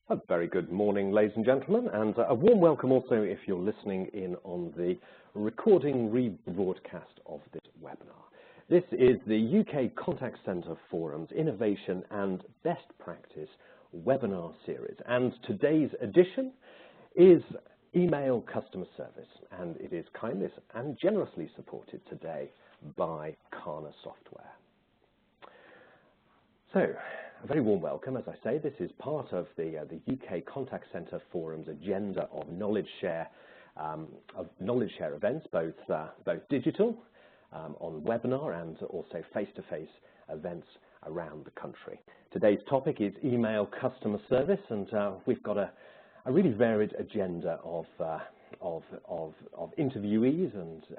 A very good morning, ladies and gentlemen, and a warm welcome also if you're listening in on the recording rebroadcast of this webinar. This is the UK Contact Centre Forum's Innovation and Best Practice webinar series, and today's edition is email customer service, and it is kindly and generously supported today by KANA software. So, a very warm welcome. As I say, this is part of the UK Contact Centre Forum's agenda of knowledge share events, both digital on webinar and also face-to-face events around the country. Today's topic is email customer service, and we've got a really varied agenda of interviewees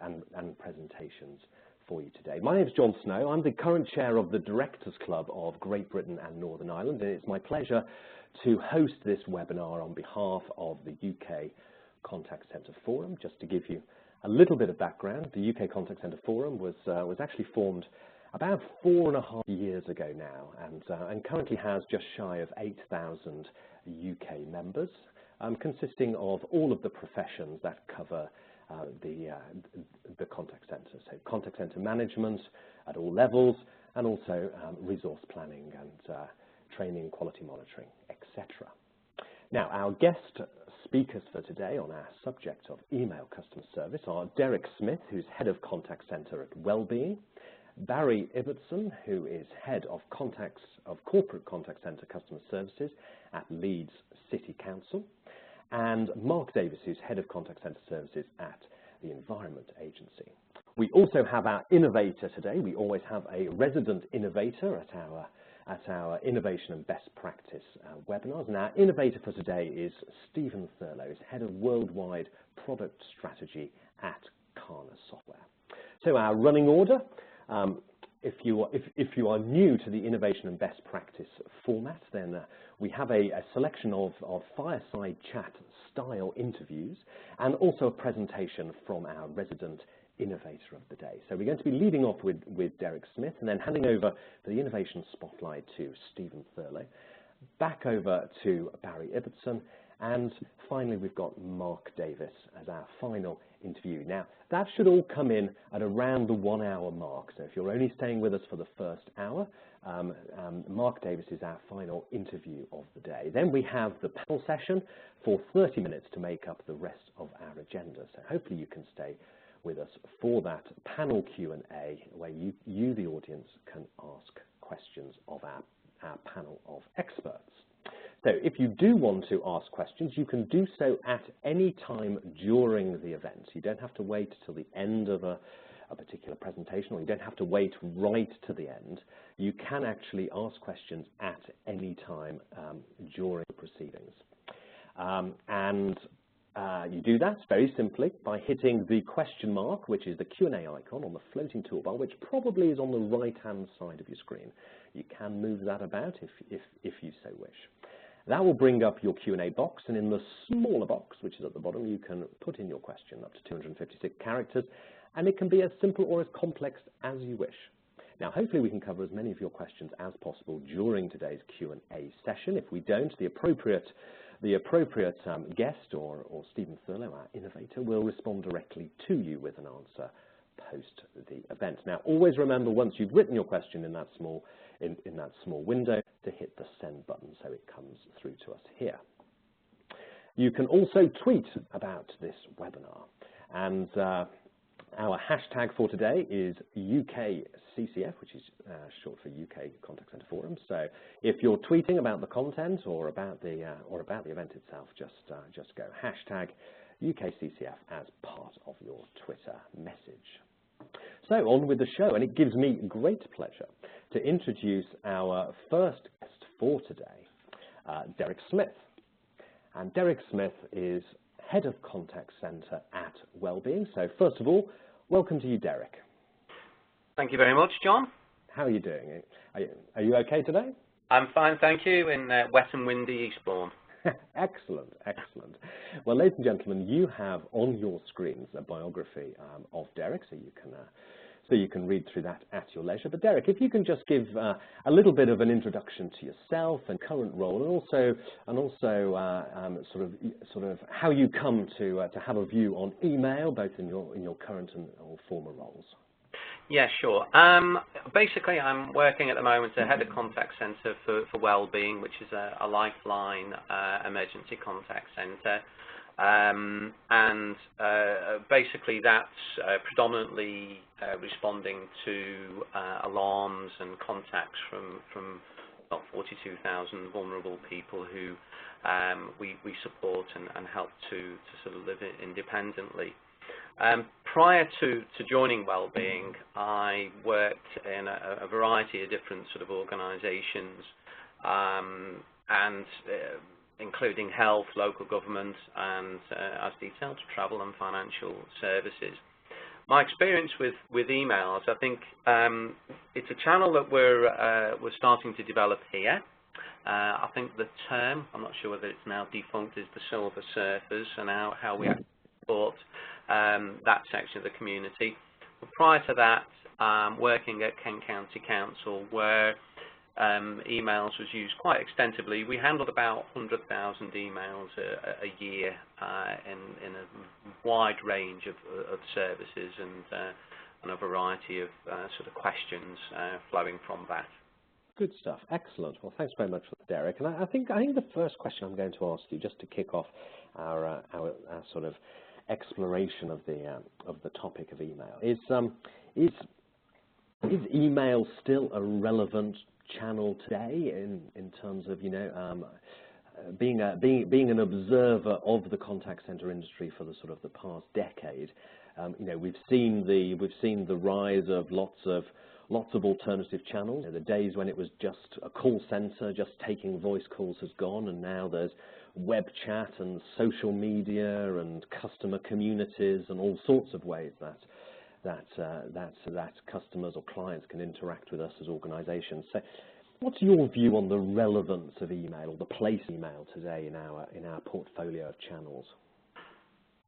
and presentations for you today. My name is John Snow. I'm the current chair of the Directors Club of Great Britain and Northern Ireland, and it's my pleasure to host this webinar on behalf of the UK Contact Centre Forum. Just to give you a little bit of background, the UK Contact Centre Forum was actually formed about 4.5 years ago now, and currently has just shy of 8,000 UK members, consisting of all of the professions that cover the contact centre, so contact centre management at all levels, and also resource planning and training, quality monitoring, etc. Now, our guest speakers for today on our subject of email customer service are Derek Smith, who's Head of Contact Centre at Wellbeing, Barry Ibbotson, who is Head of Corporate Contact Centre Customer Services at Leeds City Council, and Mark Davis, who's Head of Contact Centre Services at the Environment Agency. We also have our innovator today. We always have a resident innovator at our Innovation and Best Practice webinars. And our innovator for today is Stephen Thurlow, who's Head of Worldwide Product Strategy at KANA Software. So our running order, if you are new to the Innovation and Best Practice format, then we have a selection of fireside chat style interviews and also a presentation from our resident innovator of the day. So we're going to be leading off with Derek Smith and then handing over the innovation spotlight to Stephen Thurlow, back over to Barry Ibbotson, and finally we've got Mark Davis as our final interview. Now, that should all come in at around the 1 hour mark. So if you're only staying with us for the first hour, Mark Davis is our final interview of the day. Then we have the panel session for 30 minutes to make up the rest of our agenda. So hopefully you can stay with us for that panel Q&A where you, the audience, can ask questions of our panel of experts. So if you do want to ask questions, you can do so at any time during the event. You don't have to wait till the end of a particular presentation, or you don't have to wait right to the end. You can actually ask questions at any time during the proceedings. You do that very simply by hitting the question mark, which is the Q&A icon on the floating toolbar, which probably is on the right-hand side of your screen. You can move that about if you so wish. That will bring up your Q&A box, and in the smaller box, which is at the bottom, you can put in your question up to 256 characters, and it can be as simple or as complex as you wish. Now, hopefully we can cover as many of your questions as possible during today's Q&A session. If we don't, the appropriate guest or Stephen Thurlow, our innovator, will respond directly to you with an answer post the event. Now, always remember, once you've written your question in that small window, to hit the send button so it comes through to us here. You can also tweet about this webinar, and our hashtag for today is UKCCF, which is short for UK Contact Centre Forum. So if you're tweeting about the content or about the event itself, just go hashtag UKCCF as part of your Twitter message. So on with the show, and it gives me great pleasure to introduce our first guest for today, Derek Smith. And Derek Smith is Head of Contact Centre at Wellbeing. So first of all, welcome to you, Derek. Thank you very much, John. How are you doing? Are you okay today? I'm fine, thank you, in wet and windy Eastbourne. Excellent, excellent. Well, ladies and gentlemen, you have on your screens a biography of Derek, so you can so you can read through that at your leisure. But Derek, if you can just give a little bit of an introduction to yourself and current role, and also sort of how you come to have a view on email, both in your current and or former roles. Yeah, sure. Basically, I'm working at the moment as head of contact centre for Wellbeing, which is a lifeline emergency contact centre. Basically that's predominantly responding to alarms and contacts from about 42,000 vulnerable people who we support and help to sort of live independently. Prior to joining Wellbeing, I worked in a variety of different sort of organisations, including health, local government, and as detailed, travel and financial services. My experience with emails, I think it's a channel that we're starting to develop here. I think the term, I'm not sure whether it's now defunct, is the silver surfers, and how we support that section of the community. But prior to that, working at Kent County Council, where emails was used quite extensively. We handled about 100,000 emails a year in a wide range of services and a variety of sort of questions flowing from that. Good stuff. Excellent. Well, thanks very much for that, Derek. And I think the first question I'm going to ask you, just to kick off our sort of exploration of the topic of email, is email still a relevant channel today in terms of being an observer of the contact center industry for the sort of the past decade? We've seen the rise of lots of alternative channels. The days when it was just a call center, just taking voice calls, has gone, and now there's web chat and social media and customer communities and all sorts of ways that customers or clients can interact with us as organizations. So what's your view on the relevance of email, or the place of email today in our portfolio of channels?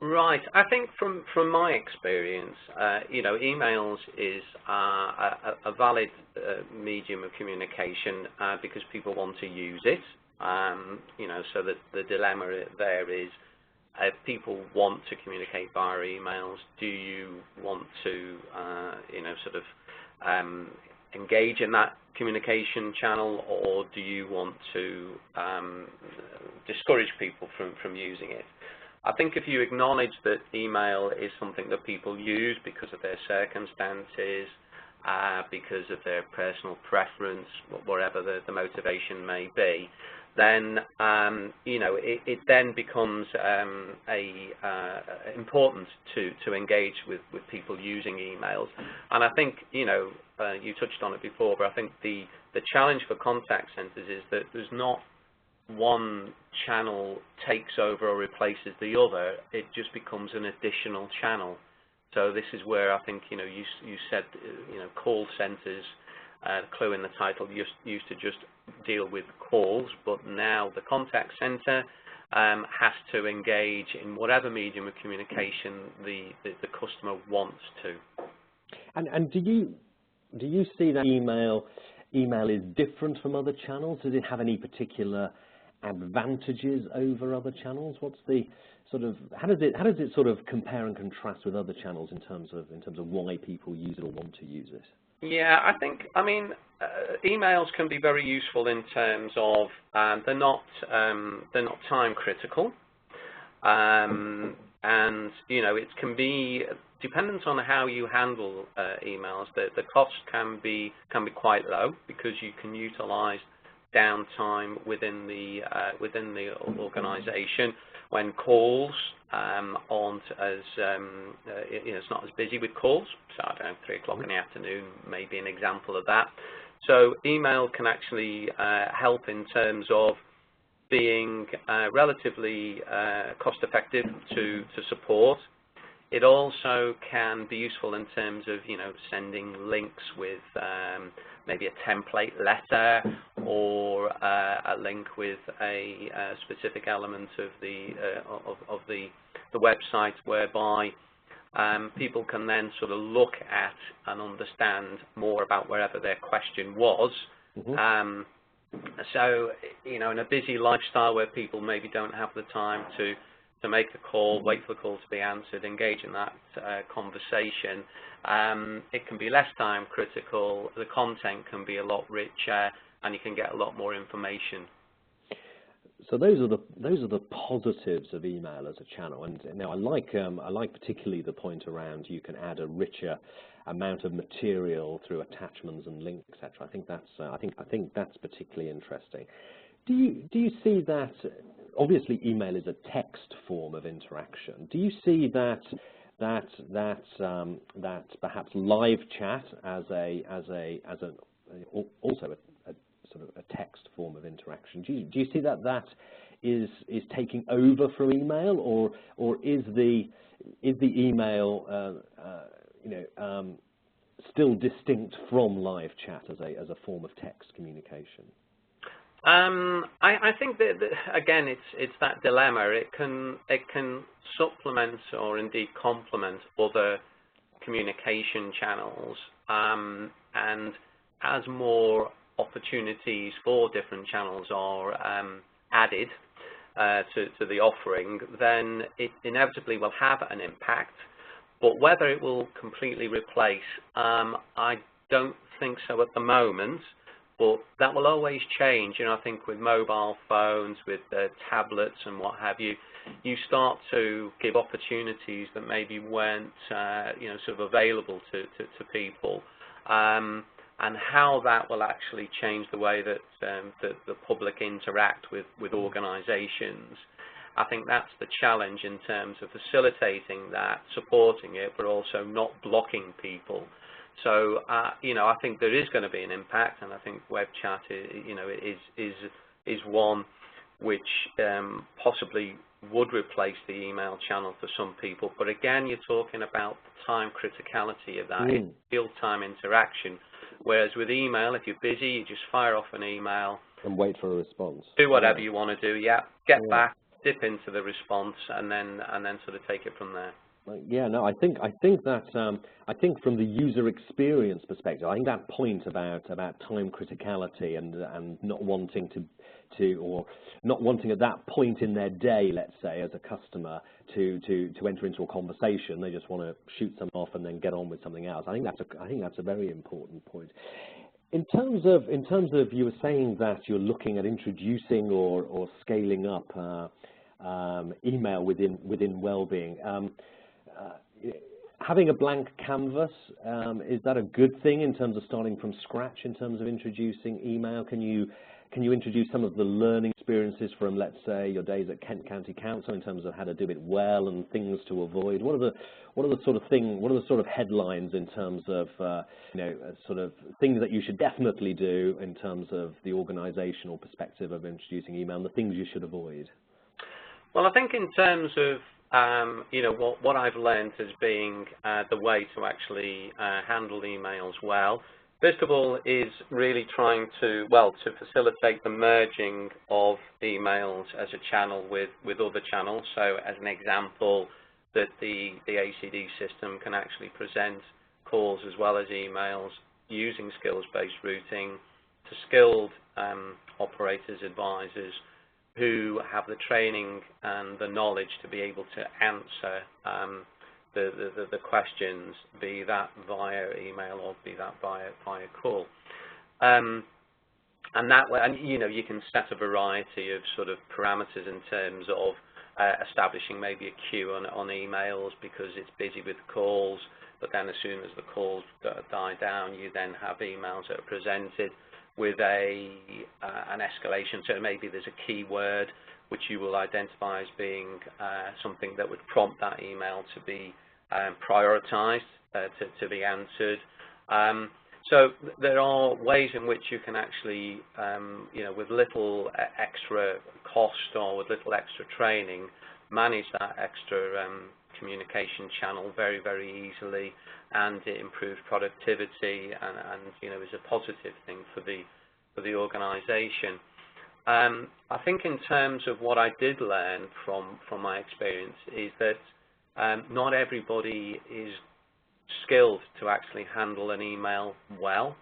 Right. I think from my experience, emails is a valid medium of communication because people want to use it. So that the dilemma there is, if people want to communicate via emails, do you want to, engage in that communication channel, or do you want to discourage people from using it? I think if you acknowledge that email is something that people use because of their circumstances, because of their personal preference, whatever the motivation may be, then it then becomes important to engage with people using emails. And I think you touched on it before, but I think the challenge for contact centers is that there's not one channel takes over or replaces the other. It just becomes an additional channel. So this is where I think you said call centers, the clue in the title, used to just deal with calls, but now the contact center has to engage in whatever medium of communication the customer wants to. And do you see that email is different from other channels? Does it have any particular advantages over other channels? What's the sort of how does it sort of compare and contrast with other channels in terms of why people use it or want to use it? Yeah, I mean emails can be very useful in terms of they're not time critical, and it can be dependent on how you handle emails. The cost can be quite low because you can utilize downtime within the organization when calls aren't as it's not as busy with calls. So I don't know, 3 o'clock in the afternoon may be an example of that. So email can actually help in terms of being relatively cost effective to support. It also can be useful in terms of sending links with maybe a template letter or a link with a specific element of the website, whereby people can then sort of look at and understand more about wherever their question was. Mm-hmm. So, you know, in a busy lifestyle where people maybe don't have the time to make the call, wait for the call to be answered, engage in that conversation, it can be less time critical, the content can be a lot richer, and you can get a lot more information. So those are the positives of email as a channel, and now I like particularly the point around you can add a richer amount of material through attachments and links, etc. I think that's particularly interesting. Do you see that? Obviously, email is a text form of interaction. Do you see that perhaps live chat as also a sort of a text form of interaction? Do you see that is taking over from email, or is the email still distinct from live chat as a form of text communication? I think that again, it's that dilemma. It can supplement or indeed complement other communication channels, and as more opportunities for different channels are added to the offering, then it inevitably will have an impact. But whether it will completely replace, I don't think so at the moment. But that will always change. You know, I think with mobile phones, with tablets and what have you, you start to give opportunities that maybe weren't, sort of available to people. And how that will actually change the way that the public interact with organisations. I think that's the challenge in terms of facilitating that, supporting it, but also not blocking people. So, I think there is going to be an impact, and I think web chat, is one which possibly would replace the email channel for some people. But again, you're talking about the time criticality of that, real-time interaction. Whereas with email, if you're busy, you just fire off an email and wait for a response. Do whatever you want to do. Get back, dip into the response, and then sort of take it from there. Yeah, no, I think from the user experience perspective, I think that point about time criticality and not wanting or not wanting at that point in their day, let's say, as a customer to enter into a conversation, they just want to shoot them off and then get on with something else. I think that's a very important point. In terms of you were saying that you're looking at introducing or scaling up email within wellbeing. Having a blank canvas, is that a good thing in terms of starting from scratch in terms of introducing email? Can you introduce some of the learning experiences from, let's say, your days at Kent County Council in terms of how to do it well and things to avoid? What are the sort of headlines in terms of sort of things that you should definitely do in terms of the organisational perspective of introducing email, and the things you should avoid? Well, I think in terms of what I've learned as being the way to actually handle emails well, first of all, is really trying to facilitate the merging of emails as a channel with other channels. So, as an example, that the ACD system can actually present calls as well as emails using skills-based routing to skilled operators, advisors, who have the training and the knowledge to be able to answer the questions, be that via email or be that via call. And that way, you can set a variety of sort of parameters in terms of establishing maybe a queue on emails because it's busy with calls, but then as soon as the calls die down, you then have emails that are presented with an escalation. So maybe there's a keyword which you will identify as being something that would prompt that email to be prioritized, to be answered. So there are ways in which you can actually, with little extra cost or with little extra training, manage that extra communication channel very, very easily, and it improves productivity and is a positive thing for the organisation. I think in terms of what I did learn from my experience is that not everybody is skilled to actually handle an email well.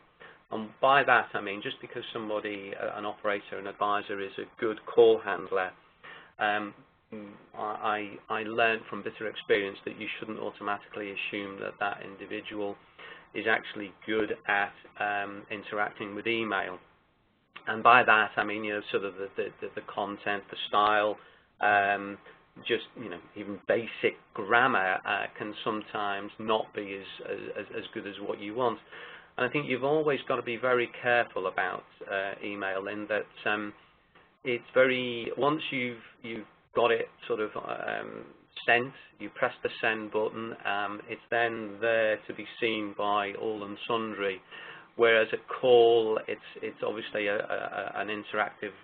And by that I mean, just because somebody, an operator, an advisor, is a good call handler, I learned from bitter experience that you shouldn't automatically assume that that individual is actually good at interacting with email. And by that I mean, sort of the content, the style, just even basic grammar can sometimes not be as good as what you want. And I think you've always got to be very careful about email, in that it's very, once you've got it sort of sent, you press the send button, it's then there to be seen by all and sundry. Whereas a call, it's obviously an interactive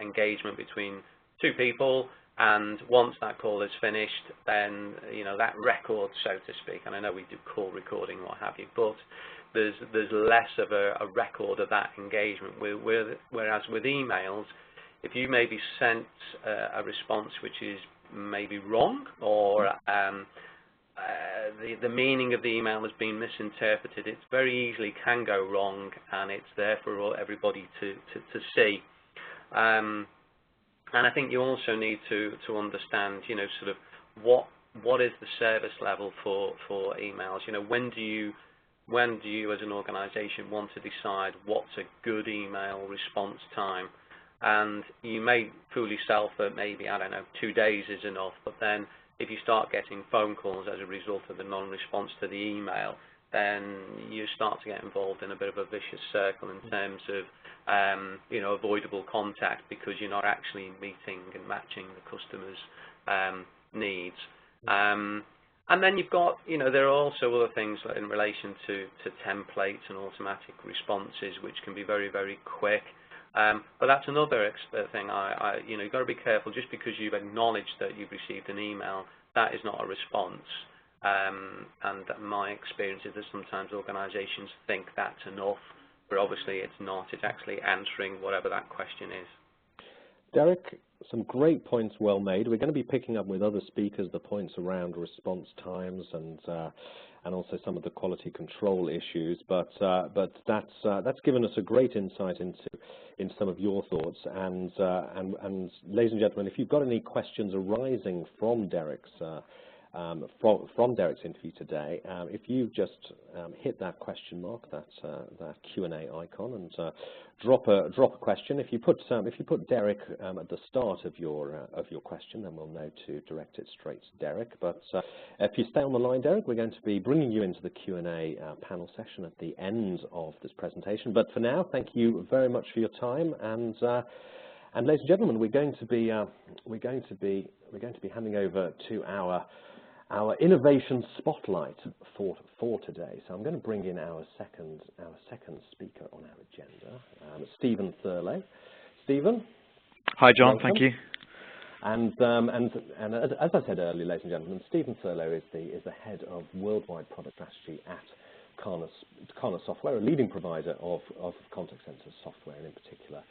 engagement between two people, and once that call is finished, then that record, so to speak, and I know we do call recording, what have you, but there's less of a record of that engagement. Whereas with emails, if you maybe sent a response which is maybe wrong, or the meaning of the email has been misinterpreted, it very easily can go wrong, and it's there for everybody to see. And I think you also need to understand, sort of what is the service level for emails. When do you as an organisation want to decide what's a good email response time? And you may fool yourself that maybe, I don't know, 2 days is enough, but then if you start getting phone calls as a result of the non-response to the email, then you start to get involved in a bit of a vicious circle in terms of avoidable contact, because you're not actually meeting and matching the customer's needs. And then you've got, there are also other things in relation to templates and automatic responses, which can be very, very quick. But that's another thing. You've got to be careful. Just because you've acknowledged that you've received an email, that is not a response. And my experience is that sometimes organisations think that's enough, but obviously it's not. It's actually answering whatever that question is. Derek, some great points well made. We're going to be picking up with other speakers the points around response times and also some of the quality control issues. But that's given us a great insight into some of your thoughts. And ladies and gentlemen, if you've got any questions arising from Derek's from Derek's interview today, if you just hit that question mark, that Q&A icon, and drop a question. If you put Derek at the start of your question, then we'll know to direct it straight to Derek. But if you stay on the line, Derek, we're going to be bringing you into the Q&A panel session at the end of this presentation. But for now, thank you very much for your time. And ladies and gentlemen, we're going to be handing over to our innovation spotlight for today. So I'm going to bring in our second speaker on our agenda, Stephen Thurlow. Stephen. Hi, John. Welcome. Thank you. And as I said earlier, ladies and gentlemen, Stephen Thurlow is the head of worldwide product strategy at KANA Software, a leading provider of contact center software, and in particular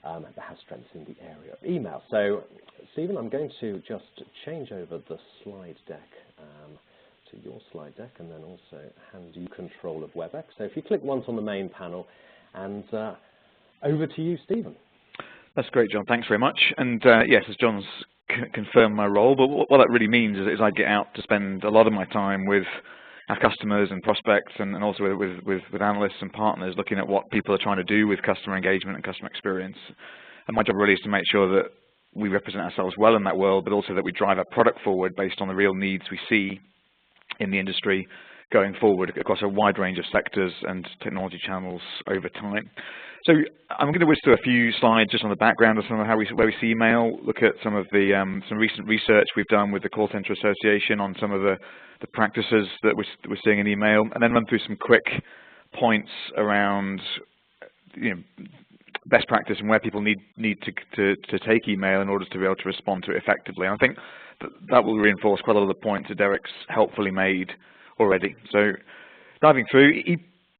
that has strengths in the area of email. So, Stephen, I'm going to just change over the slide deck to your slide deck, and then also hand you control of WebEx. So if you click once on the main panel, and over to you, Stephen. That's great, John. Thanks very much. And yes, as John's confirmed my role, but what that really means is I get out to spend a lot of my time with our customers and prospects, and also with analysts and partners, looking at what people are trying to do with customer engagement and customer experience. And my job really is to make sure that we represent ourselves well in that world, but also that we drive our product forward based on the real needs we see in the industry going forward across a wide range of sectors and technology channels over time. So I'm going to whiz through a few slides just on the background of some of where we see email, look at some of the some recent research we've done with the Call Center Association on some of the practices that we're seeing in email, and then run through some quick points around best practice and where people need to take email in order to be able to respond to it effectively. And I think that will reinforce quite a lot of the points that Derek's helpfully made already. So diving through,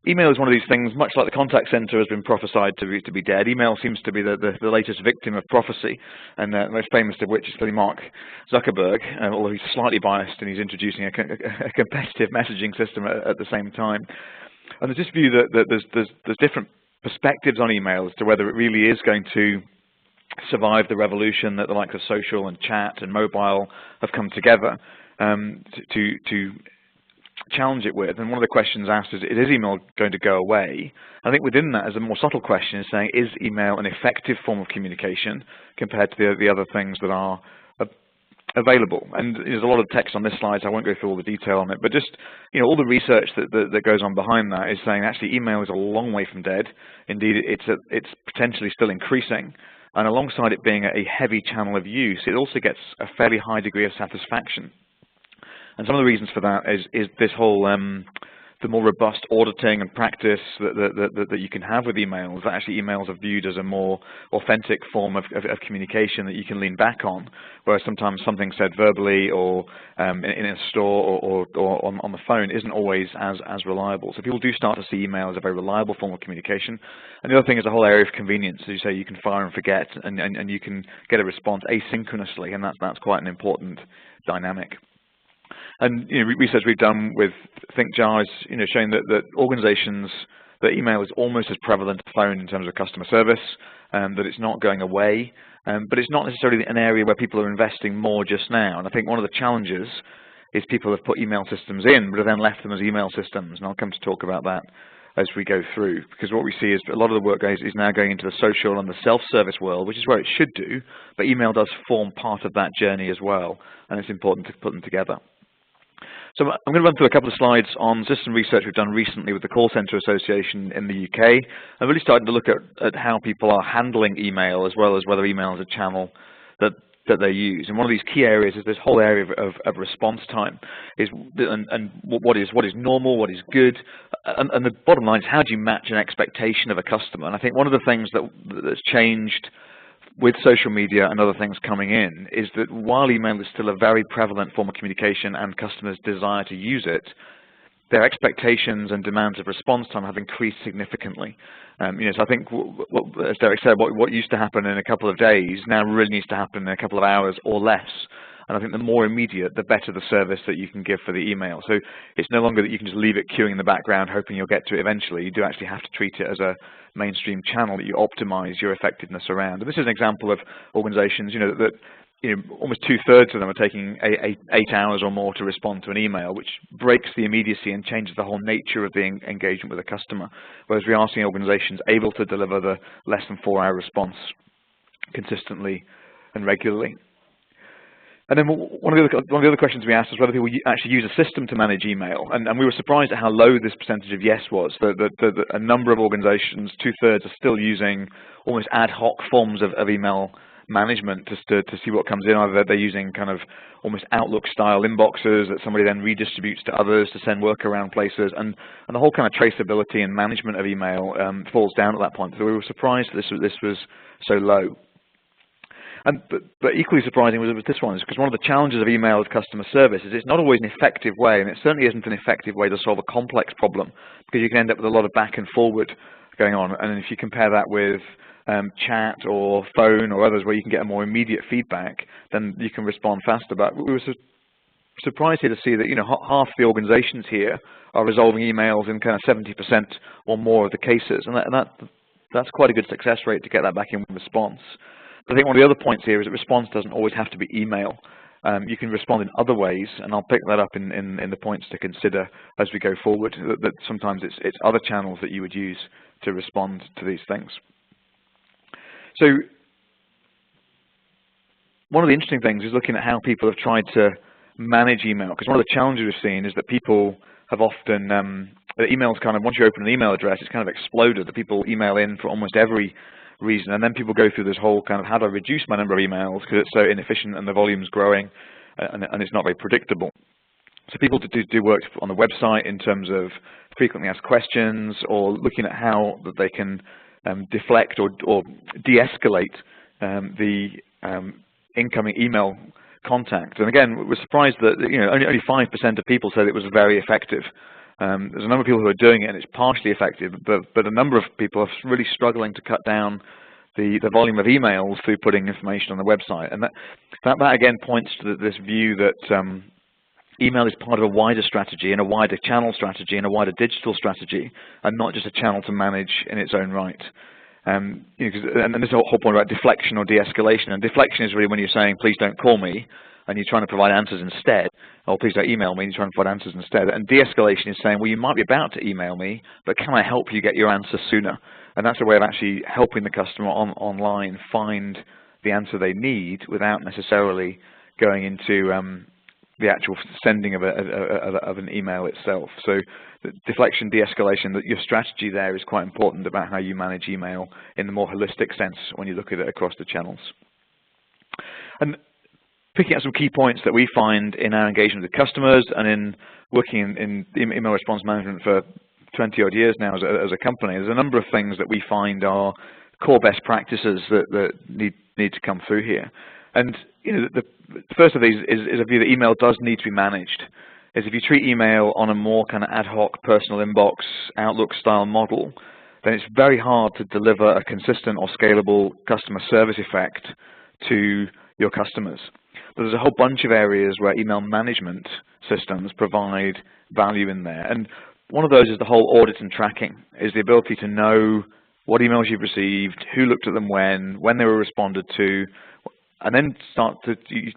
email is one of these things, much like the contact center has been prophesied to be dead. Email seems to be the latest victim of prophecy, and most famous of which is clearly Mark Zuckerberg, although he's slightly biased and he's introducing a competitive messaging system at the same time. And there's this view that there's different perspectives on email as to whether it really is going to survive the revolution that the likes of social and chat and mobile have come together to challenge it with. And one of the questions asked is email going to go away? I think within that is a more subtle question, is saying, is email an effective form of communication compared to the other things that are available? And there's a lot of text on this slide, so I won't go through all the detail on it, but just, all the research that goes on behind that is saying actually email is a long way from dead. Indeed, it's potentially still increasing. And alongside it being a heavy channel of use, it also gets a fairly high degree of satisfaction. And some of the reasons for that is this whole the more robust auditing and practice that you can have with emails. That actually emails are viewed as a more authentic form of communication that you can lean back on, whereas sometimes something said verbally or in a store or on the phone isn't always as reliable. So people do start to see email as a very reliable form of communication. And the other thing is the whole area of convenience. As you say, you can fire and forget, and you can get a response asynchronously, and that's quite an important dynamic. And research we've done with ThinkJar is showing that organizations, that email is almost as prevalent as phone in terms of customer service, that it's not going away, but it's not necessarily an area where people are investing more just now. And I think one of the challenges is people have put email systems in, but have then left them as email systems. And I'll come to talk about that as we go through, because what we see is a lot of the work is now going into the social and the self-service world, which is where it should do, but email does form part of that journey as well, and it's important to put them together. So I'm going to run through a couple of slides on system research we've done recently with the Call Center Association in the UK. I'm really starting to look at how people are handling email, as well as whether email is a channel that they use. And one of these key areas is this whole area of response time, and what is normal, what is good, and the bottom line is how do you match an expectation of a customer? And I think one of the things that's changed with social media and other things coming in is that while email is still a very prevalent form of communication and customers desire to use it, their expectations and demands of response time have increased significantly. So I think, as Derek said, what used to happen in a couple of days now really needs to happen in a couple of hours or less. And I think the more immediate, the better the service that you can give for the email. So it's no longer that you can just leave it queuing in the background, hoping you'll get to it eventually. You do actually have to treat it as a mainstream channel that you optimize your effectiveness around. And this is an example of organizations, that almost 2/3 of them are taking 8 hours or more to respond to an email, which breaks the immediacy and changes the whole nature of the engagement with a customer. Whereas we are seeing organizations able to deliver the less than 4-hour response consistently and regularly. And then one of the other questions we asked was whether people actually use a system to manage email, and we were surprised at how low this percentage of yes was. That a number of organizations, 2/3, are still using almost ad hoc forms of email management just to see what comes in. Either they're using kind of almost Outlook-style inboxes that somebody then redistributes to others to send work around places, and the whole kind of traceability and management of email falls down at that point. So we were surprised this was so low. But equally surprising was this one, because one of the challenges of email as customer service is it's not always an effective way, and it certainly isn't an effective way to solve a complex problem, because you can end up with a lot of back and forward going on. And if you compare that with chat or phone or others where you can get a more immediate feedback, then you can respond faster. But we were surprised here to see that half the organizations here are resolving emails in kind of 70% or more of the cases, and that's quite a good success rate to get that back in response. I think one of the other points here is that response doesn't always have to be email. You can respond in other ways, and I'll pick that up in the points to consider as we go forward, that sometimes it's other channels that you would use to respond to these things. So one of the interesting things is looking at how people have tried to manage email, because one of the challenges we've seen is that people have often, emails kind of, once you open an email address, it's kind of exploded, that people email in for almost every reason, and then people go through this whole kind of, how do I reduce my number of emails because it's so inefficient and the volume's growing and it's not very predictable. So people do work on the website in terms of frequently asked questions, or looking at how that they can deflect or de-escalate the incoming email contact. And again, we're surprised that only 5% of people said it was very effective. There's a number of people who are doing it, and it's partially effective, but a number of people are really struggling to cut down the volume of emails through putting information on the website. And that again points to this view that email is part of a wider strategy and a wider channel strategy and a wider digital strategy, and not just a channel to manage in its own right. And this is the whole point about deflection or de-escalation. And deflection is really when you're saying, please don't call me, and you're trying to provide answers instead, or please don't email me, and you're trying to provide answers instead. And de-escalation is saying, well, you might be about to email me, but can I help you get your answer sooner? And that's a way of actually helping the customer online find the answer they need without necessarily going into the actual sending of an email itself. So the deflection, de-escalation, that your strategy there is quite important about how you manage email in the more holistic sense when you look at it across the channels. And picking up some key points that we find in our engagement with customers and in working in email response management for 20-odd years now as a company, there's a number of things that we find are core best practices that need to come through here. And the first of these is a view that email does need to be managed. Is if you treat email on a more kind of ad hoc personal inbox Outlook style model, then it's very hard to deliver a consistent or scalable customer service effect to your customers. But there's a whole bunch of areas where email management systems provide value in there. And one of those is the whole audit and tracking, is the ability to know what emails you've received, who looked at them when they were responded to, and then you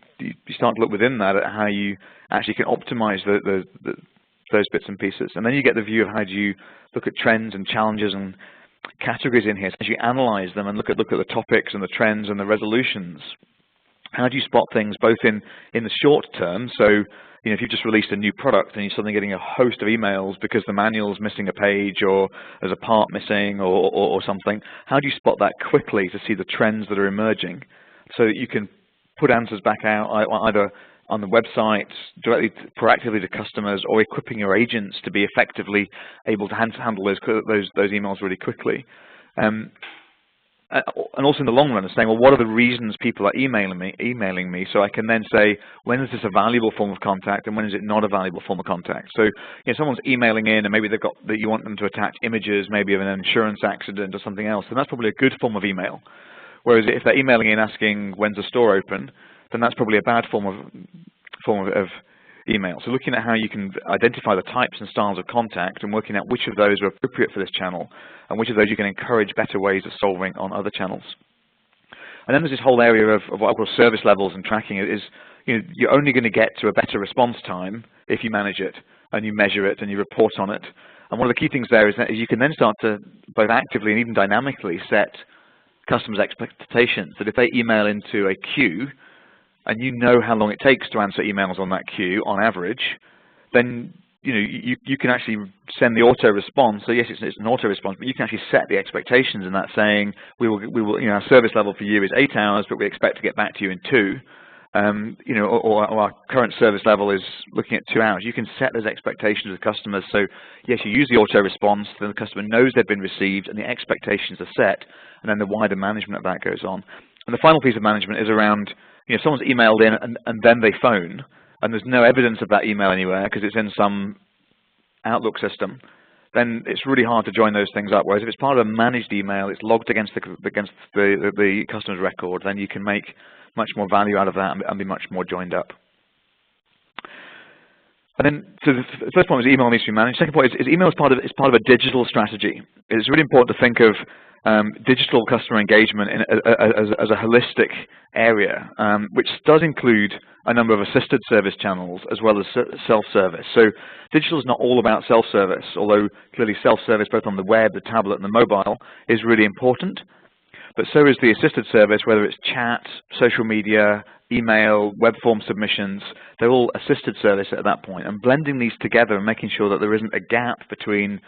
start to look within that at how you actually can optimize those bits and pieces. And then you get the view of how do you look at trends and challenges and categories in here. So as you analyze them and look at the topics and the trends and the resolutions, how do you spot things both in the short term? So if you've just released a new product and you're suddenly getting a host of emails because the manual's missing a page or there's a part missing or something, how do you spot that quickly to see the trends that are emerging so that you can put answers back out either on the website, directly, proactively to customers, or equipping your agents to be effectively able to handle those emails really quickly. And also in the long run, it's saying, well, what are the reasons people are emailing me, so I can then say, when is this a valuable form of contact and when is it not a valuable form of contact? So someone's emailing in and maybe they've got that you want them to attach images, maybe of an insurance accident or something else, then that's probably a good form of email. Whereas if they're emailing in asking when's the store open, then that's probably a bad form of email. So looking at how you can identify the types and styles of contact and working out which of those are appropriate for this channel and which of those you can encourage better ways of solving on other channels. And then there's this whole area of what I call service levels and tracking. It is, you're only going to get to a better response time if you manage it and you measure it and you report on it. And one of the key things there is that you can then start to both actively and even dynamically set customers' expectations that if they email into a queue and you know how long it takes to answer emails on that queue on average, then you can actually send the auto response. So yes, it's an auto response, but you can actually set the expectations in that, saying we will our service level for you is 8 hours, but we expect to get back to you in 2. Or our current service level is looking at 2 hours. You can set those expectations with customers. So yes, you use the auto response, then the customer knows they've been received and the expectations are set, and then the wider management of that goes on. And the final piece of management is around, someone's emailed in and then they phone, and there's no evidence of that email anywhere because it's in some Outlook system, then it's really hard to join those things up. Whereas if it's part of a managed email, it's logged against the customer's record, then you can make much more value out of that and be much more joined up. And then, so the first point was email needs to be managed. Second point is email is part of a digital strategy. It's really important to think of digital customer engagement as a holistic area, which does include a number of assisted service channels as well as self-service. So digital is not all about self-service, although clearly self-service both on the web, the tablet, and the mobile is really important. But so is the assisted service, whether it's chat, social media, email, web form submissions. They're all assisted service at that point. And blending these together and making sure that there isn't a gap between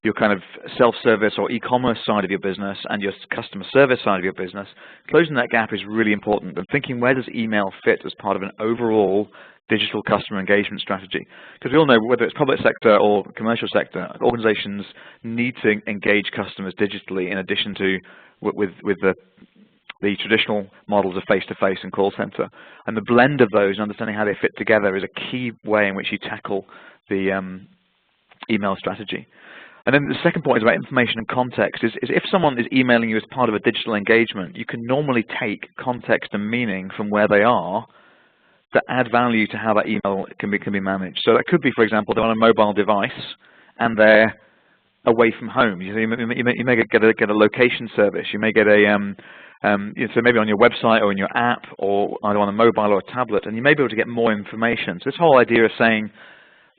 your kind of self-service or e-commerce side of your business and your customer service side of your business, closing that gap is really important. And thinking, where does email fit as part of an overall digital customer engagement strategy? Because we all know, whether it's public sector or commercial sector, organizations need to engage customers digitally in addition to with the traditional models of face-to-face and call center. And the blend of those and understanding how they fit together is a key way in which you tackle the email strategy. And then the second point is about information and context, is if someone is emailing you as part of a digital engagement, you can normally take context and meaning from where they are to add value to how that email can be managed. So that could be, for example, they're on a mobile device and they're away from home. You may get a location service. You may get so maybe on your website or in your app, or either on a mobile or a tablet, and you may be able to get more information. So this whole idea of saying,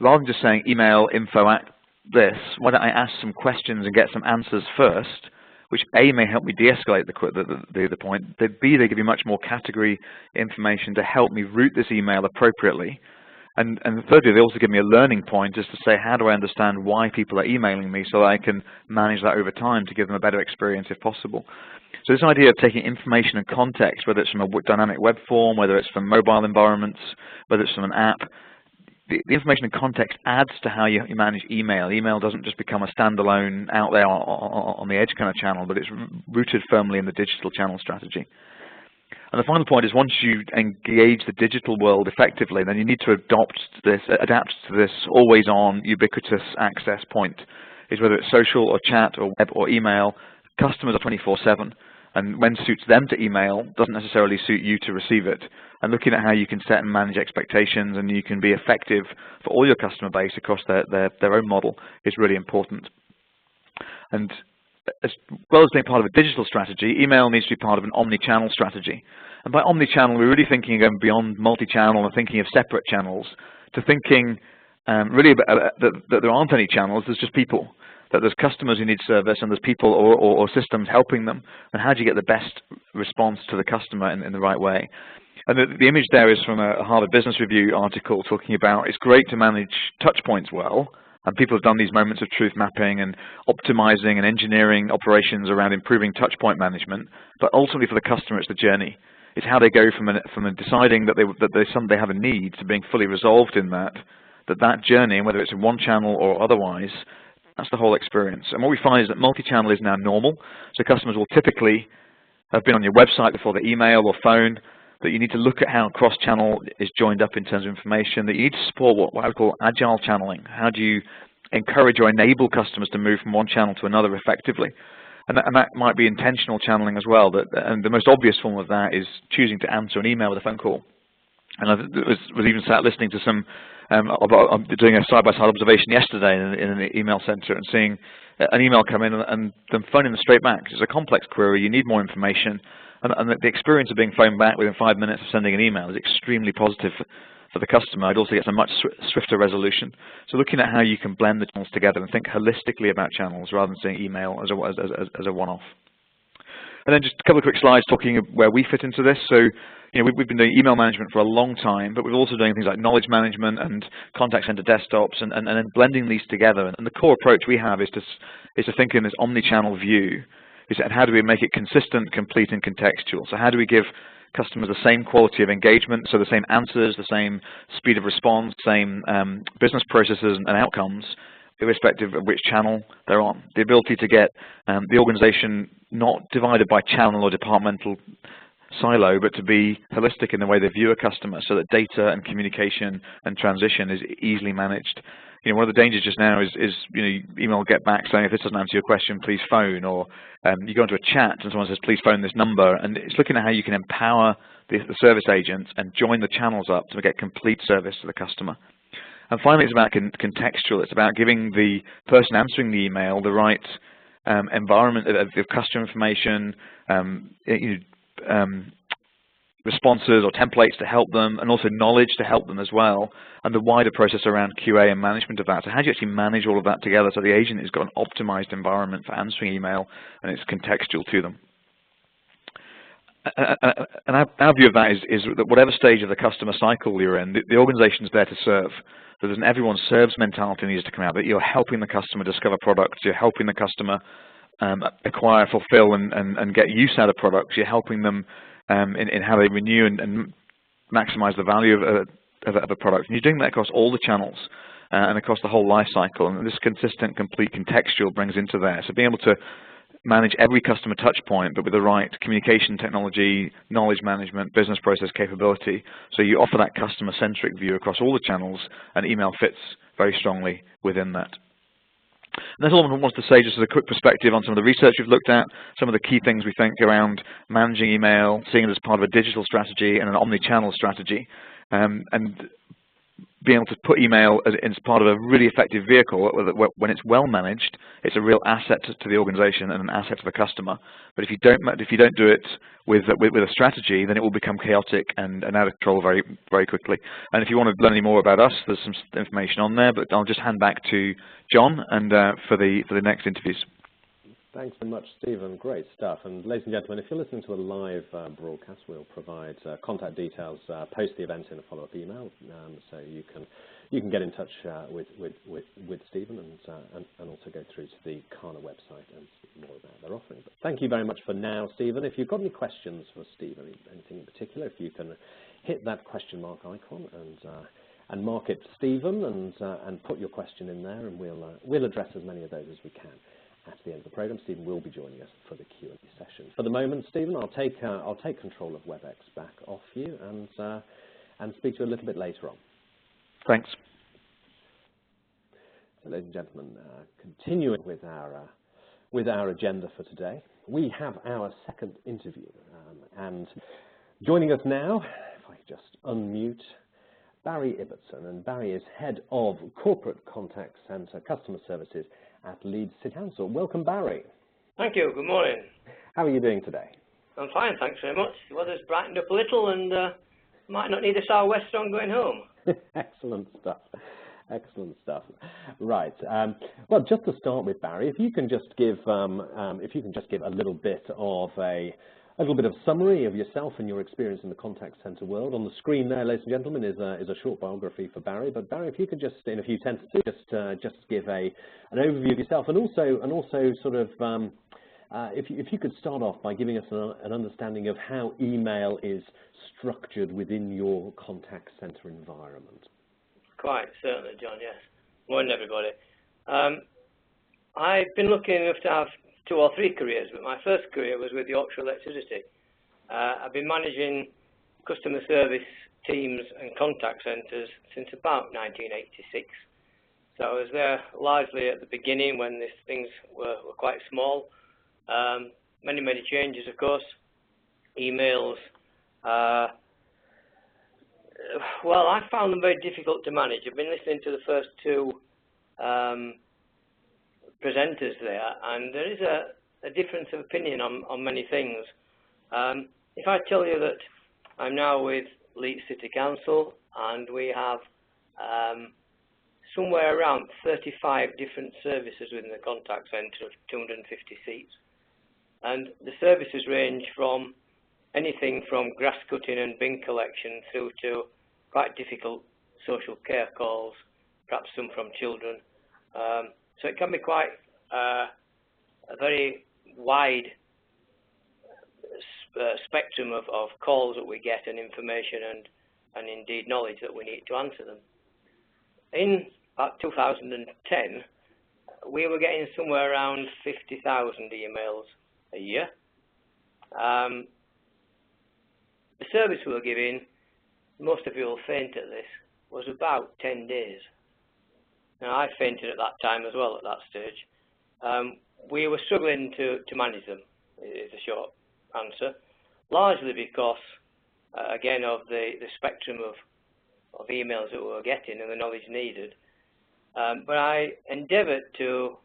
rather than just saying email info at this, why don't I ask some questions and get some answers first, which A, may help me de-escalate the point, but B, they give you much more category information to help me route this email appropriately. And thirdly, they also give me a learning point just to say, how do I understand why people are emailing me so that I can manage that over time to give them a better experience if possible. So this idea of taking information and context, whether it's from a dynamic web form, whether it's from mobile environments, whether it's from an app, the information and context adds to how you manage email. Email doesn't just become a standalone out there on the edge kind of channel, but it's rooted firmly in the digital channel strategy. And the final point is, once you engage the digital world effectively, then you need to adapt to this always-on, ubiquitous access point. Is whether it's social or chat or web or email, customers are 24/7. And when suits them to email doesn't necessarily suit you to receive it. And looking at how you can set and manage expectations and you can be effective for all your customer base across their own model is really important. And as well as being part of a digital strategy, email needs to be part of an omni-channel strategy. And by omni-channel, we're really thinking going beyond multi-channel and thinking of separate channels to thinking really about, that there aren't any channels, there's just people. That there's customers who need service and there's people or systems helping them, and how do you get the best response to the customer in the right way? And the image there is from a Harvard Business Review article talking about it's great to manage touch points well, and people have done these moments of truth mapping and optimizing and engineering operations around improving touch point management, but ultimately for the customer it's the journey. It's how they go from deciding that they have a need to being fully resolved in that journey, and whether it's in one channel or otherwise, that's the whole experience. And what we find is that multi-channel is now normal. So customers will typically have been on your website before the email or phone, that you need to look at how cross-channel is joined up in terms of information, that you need to support what I would call agile channeling. How do you encourage or enable customers to move from one channel to another effectively? And that might be intentional channeling as well. And the most obvious form of that is choosing to answer an email with a phone call. And I was even sat listening to some, I'm doing a side-by-side observation yesterday in an email center and seeing an email come in and them phoning them straight back. It's a complex query, you need more information, and the experience of being phoned back within 5 minutes of sending an email is extremely positive for the customer. I'd also get a much swifter resolution. So looking at how you can blend the channels together and think holistically about channels rather than saying email as a one-off. And then just a couple of quick slides talking where we fit into this. So, we've been doing email management for a long time, but we're also doing things like knowledge management and contact center desktops, and then blending these together. And the core approach we have is to think in this omni-channel view. And how do we make it consistent, complete, and contextual? So how do we give customers the same quality of engagement, so the same answers, the same speed of response, same business processes and outcomes, irrespective of which channel they're on. The ability to get the organization not divided by channel or departmental silo, but to be holistic in the way they view a customer, so that data and communication and transition is easily managed. One of the dangers just now is email will get back saying, if this doesn't answer your question, please phone, or you go into a chat and someone says, please phone this number, and it's looking at how you can empower the service agents and join the channels up to get complete service to the customer. And finally, it's about contextual. It's about giving the person answering the email the right environment of customer information, responses or templates to help them, and also knowledge to help them as well, and the wider process around QA and management of that. So how do you actually manage all of that together so the agent has got an optimized environment for answering email and it's contextual to them? And our view of that is that whatever stage of the customer cycle you're in, the organization is there to serve. So there's an everyone serves mentality needs to come out, that you're helping the customer discover products, you're helping the customer acquire, fulfill, and get use out of products, you're helping them in how they renew and maximize the value of a product. And you're doing that across all the channels and across the whole life cycle. And this consistent, complete contextual brings into there. So being able to manage every customer touch point, but with the right communication technology, knowledge management, business process capability. So you offer that customer-centric view across all the channels, and email fits very strongly within that. And that's all I wanted to say, just as a quick perspective on some of the research we've looked at, some of the key things we think around managing email, seeing it as part of a digital strategy and an omni-channel strategy, and being able to put email as part of a really effective vehicle. When it's well managed, it's a real asset to the organization and an asset to the customer. But if you don't do it with a strategy, then it will become chaotic and out of control very, very quickly. And if you want to learn any more about us, there's some information on there. But I'll just hand back to John and for the next interviews. Thanks very much, Stephen. Great stuff. And ladies and gentlemen, if you're listening to a live broadcast, we'll provide contact details post the event in a follow-up email, so you can get in touch with Stephen and also go through to the KANA website and see more about their offering. But thank you very much for now, Stephen. If you've got any questions for Stephen, anything in particular, if you can hit that question mark icon and mark it Stephen and put your question in there, and we'll address as many of those as we can. At the end of the program, Stephen will be joining us for the Q&A session. For the moment, Stephen, I'll take control of WebEx back off you and speak to you a little bit later on. Thanks. So, ladies and gentlemen, continuing with our agenda for today, we have our second interview, and joining us now, if I could just unmute, Barry Ibbotson, and Barry is Head of Corporate Contact Centre Customer Services at Leeds City Council. Welcome, Barry. Thank you. Good morning. How are you doing today? I'm fine, thanks very much. The weather's brightened up a little and might not need a sou'wester on going home. Excellent stuff. Excellent stuff. Right. Well, just to start with, Barry, if you can just give a little bit of summary of yourself and your experience in the contact center world. On the screen there, ladies and gentlemen, is a short biography for Barry. But Barry, if you could just, in a few sentences, just give an overview of yourself, and also sort of, if you could start off by giving us an understanding of how email is structured within your contact center environment. Quite certainly, John. Yes. Morning, everybody. I've been lucky enough to have 2 or 3 careers, but my first career was with Yorkshire Electricity. I've been managing customer service teams and contact centres since about 1986. So I was there largely at the beginning when these things were quite small. Many changes, of course. Emails. Well, I found them very difficult to manage. I've been listening to the first 2 presenters there, and there is a difference of opinion on many things. If I tell you that I'm now with Leeds City Council, and we have somewhere around 35 different services within the contact centre of 250 seats, and the services range from anything from grass cutting and bin collection through to quite difficult social care calls, perhaps some from children. So it can be quite a very wide spectrum of calls that we get and information and indeed knowledge that we need to answer them. In about 2010, we were getting somewhere around 50,000 emails a year. The service we were giving, most of you will faint at this, was about 10 days. Now, I fainted at that time as well at that stage. We were struggling to manage them, is a short answer, largely because, again, of the spectrum of emails that we were getting and the knowledge needed. But I endeavoured to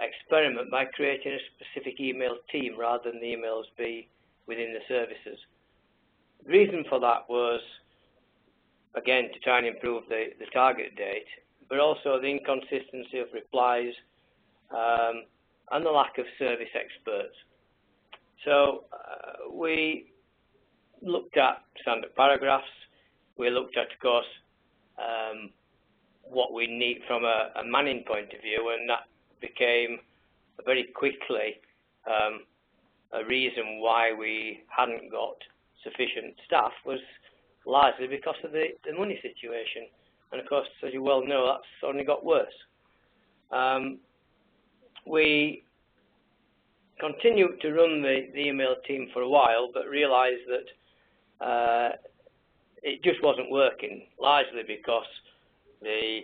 experiment by creating a specific email team rather than the emails be within the services. The reason for that was, again, to try and improve the target date, but also the inconsistency of replies and the lack of service experts. So we looked at standard paragraphs. We looked at, of course, what we need from a manning point of view, and that became very quickly a reason why we hadn't got sufficient staff was largely because of the money situation. And of course, as you well know, that's only got worse. We continued to run the email team for a while, but realised that it just wasn't working, largely because the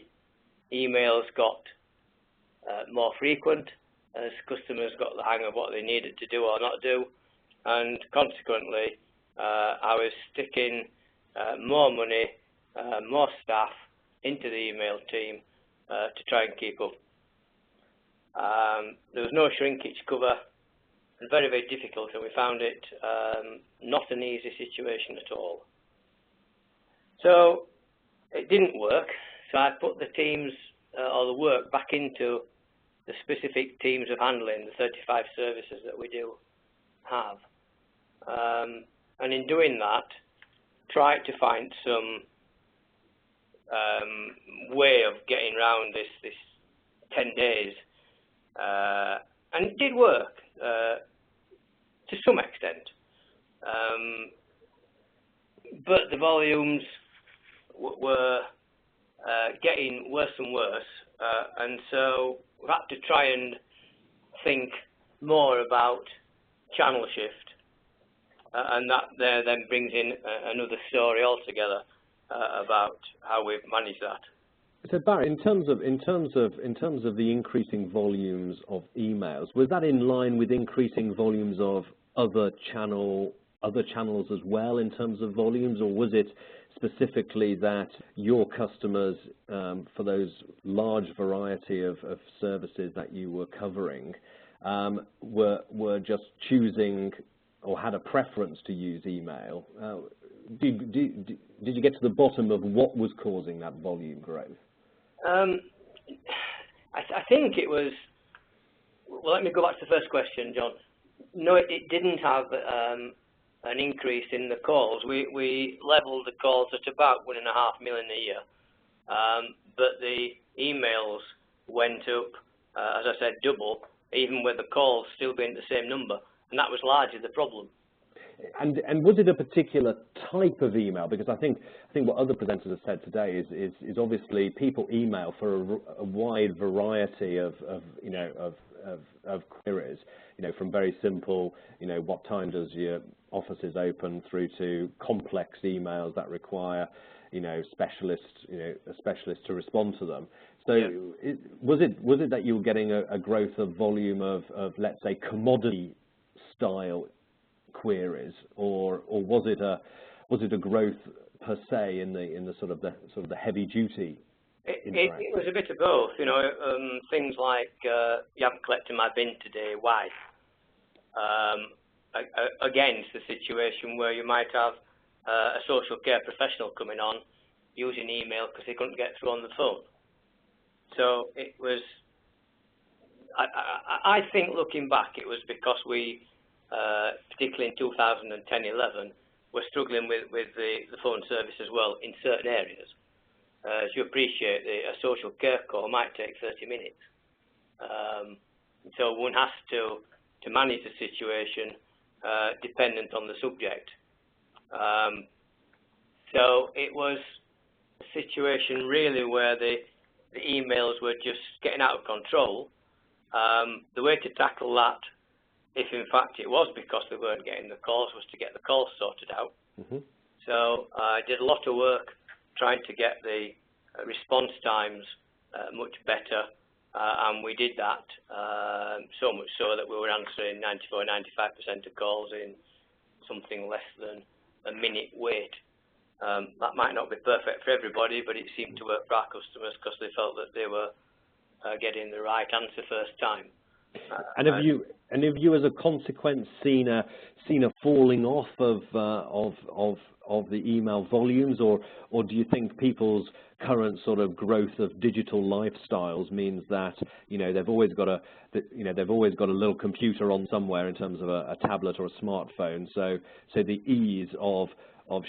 emails got more frequent as customers got the hang of what they needed to do or not do, and consequently I was sticking more money, more staff into the email team to try and keep up. There was no shrinkage cover, and very, very difficult, and we found it not an easy situation at all. So it didn't work, so I put the teams or the work back into the specific teams of handling the 35 services that we do have. And in doing that, tried to find some way of getting around this 10 days. And it did work to some extent. But the volumes were getting worse and worse, and so we had to try and think more about channel shift, and that there then brings in another story altogether about how we've managed that. So Barry, in terms of the increasing volumes of emails, was that in line with increasing volumes of other channels as well in terms of volumes, or was it specifically that your customers, for those large variety of services that you were covering, were just choosing or had a preference to use email? Did you get to the bottom of what was causing that volume growth? I think it was, well, let me go back to the first question, John. No, it didn't have an increase in the calls. We levelled the calls at about 1.5 million a year, but the emails went up, as I said, double, even with the calls still being the same number, and that was largely the problem. And was it a particular type of email? Because I think what other presenters have said today is obviously people email for a wide variety of queries. From very simple, what time does your offices open, through to complex emails that require, a specialist to respond to them. So yeah. Was it that you were getting a growth of volume of let's say commodity style queries, or was it a growth per se in the sort of the heavy duty? It was a bit of both, things like you haven't collected my bin today, why? Against the situation where you might have a social care professional coming on using email because they couldn't get through on the phone. So it was, I think looking back, it was because we, particularly in 2010-11, were struggling with the phone service as well in certain areas. As you appreciate, a social care call might take 30 minutes. So one has to manage the situation dependent on the subject. So it was a situation really where the emails were just getting out of control. The way to tackle that, if in fact it was because they weren't getting the calls, was to get the calls sorted out. Mm-hmm. So I did a lot of work trying to get the response times much better, and we did that, so much so that we were answering 94-95% of calls in something less than a minute wait. That might not be perfect for everybody, but it seemed to work for our customers because they felt that they were getting the right answer first time. And have you, as a consequence, seen a falling off of the email volumes, or do you think people's current sort of growth of digital lifestyles means that they've always got a little computer on somewhere in terms of a tablet or a smartphone, so the ease of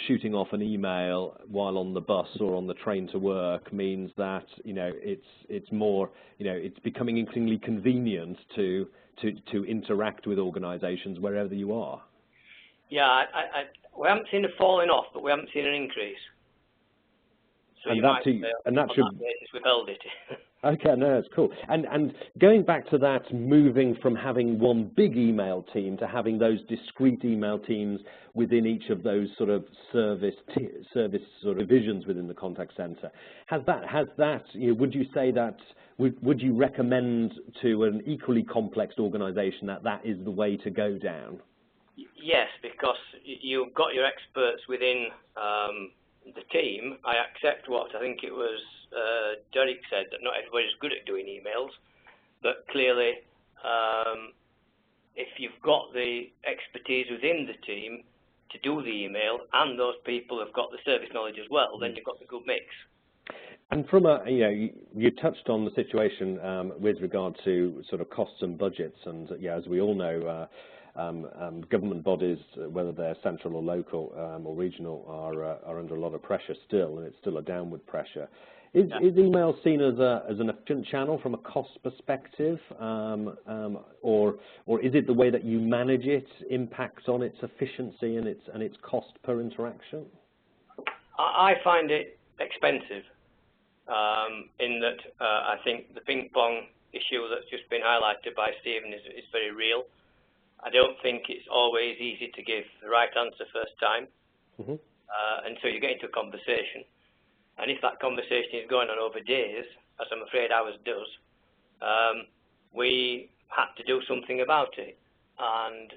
shooting off an email while on the bus or on the train to work means that it's more it's becoming increasingly convenient to interact with organisations wherever you are. Yeah, we haven't seen a falling off, but we haven't seen an increase. So and we've held it. Okay, no, that's cool. And going back to that, moving from having one big email team to having those discrete email teams within each of those sort of service sort of divisions within the contact center, has that you know, would you say that would you recommend to an equally complex organization that is the way to go down? Yes, because you've got your experts within the team. I accept what I think it was Derek said, that not everybody's good at doing emails, but clearly if you've got the expertise within the team to do the email and those people have got the service knowledge as well, then you've got the good mix. And from a, you know, you touched on the situation with regard to sort of costs and budgets, and yeah, as we all know, government bodies, whether they're central or local or regional, are under a lot of pressure still, and it's still a downward pressure. Is email seen as an efficient channel from a cost perspective, or is it the way that you manage it impacts on its efficiency and its cost per interaction? I find it expensive, in that I think the ping pong issue that's just been highlighted by Stephen is very real. I don't think it's always easy to give the right answer first time, and so you get into a conversation. And if that conversation is going on over days, as I'm afraid ours does, we had to do something about it. And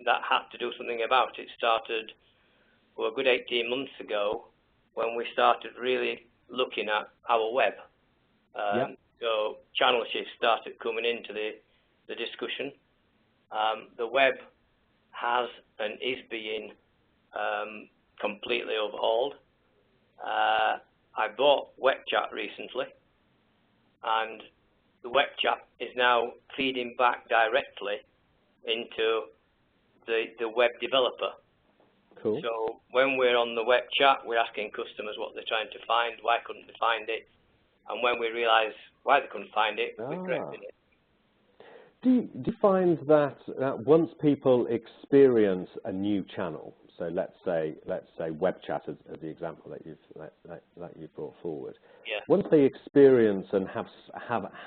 that had to do something about it started, well, a good 18 months ago, when we started really looking at our web. So channel shifts started coming into the discussion. The web has and is being completely overhauled. I bought web chat recently, and the web chat is now feeding back directly into the web developer. Cool. So when we're on the web chat, we're asking customers what they're trying to find, why couldn't they find it, and when we realise why they couldn't find it, we're correcting it. Do you find that once people experience a new channel, so let's say web chat as the example that you've brought forward, once they experience and have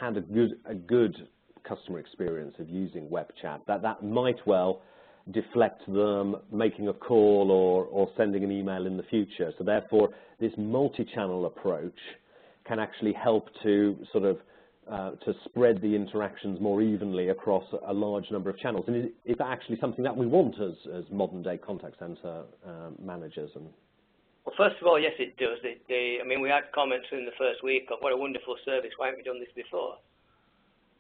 had a good customer experience of using web chat, that might well deflect them making a call or sending an email in the future. So therefore, this multi-channel approach can actually help to sort of to spread the interactions more evenly across a large number of channels. And is that actually something that we want as modern-day contact center managers? And well, first of all, yes, it does. I mean, we had comments in the first week of what a wonderful service. Why haven't we done this before?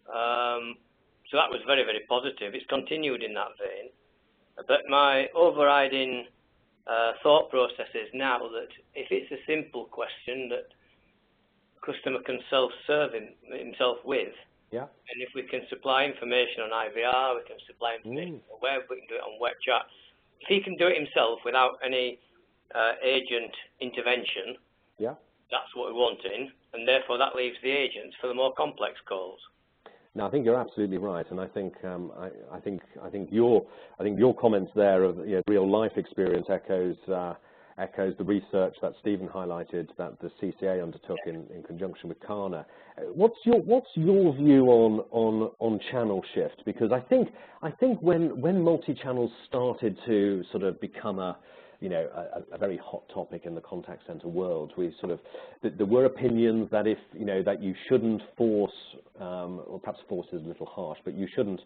So that was very, very positive. It's continued in that vein. But my overriding thought process is now that if it's a simple question that customer can self-serve himself with, and if we can supply information on IVR, we can supply information on the web, we can do it on web chat. If he can do it himself without any agent intervention, that's what we're wanting, and therefore that leaves the agents for the more complex calls. No, I think you're absolutely right, and I think your comments there of real life experience echoes the research that Stephen highlighted that the CCA undertook in conjunction with KANA. What's your view on channel shift? Because I think when multi-channels started to sort of become a very hot topic in the contact center world, there were opinions that that you shouldn't force, or perhaps force is a little harsh, but you shouldn't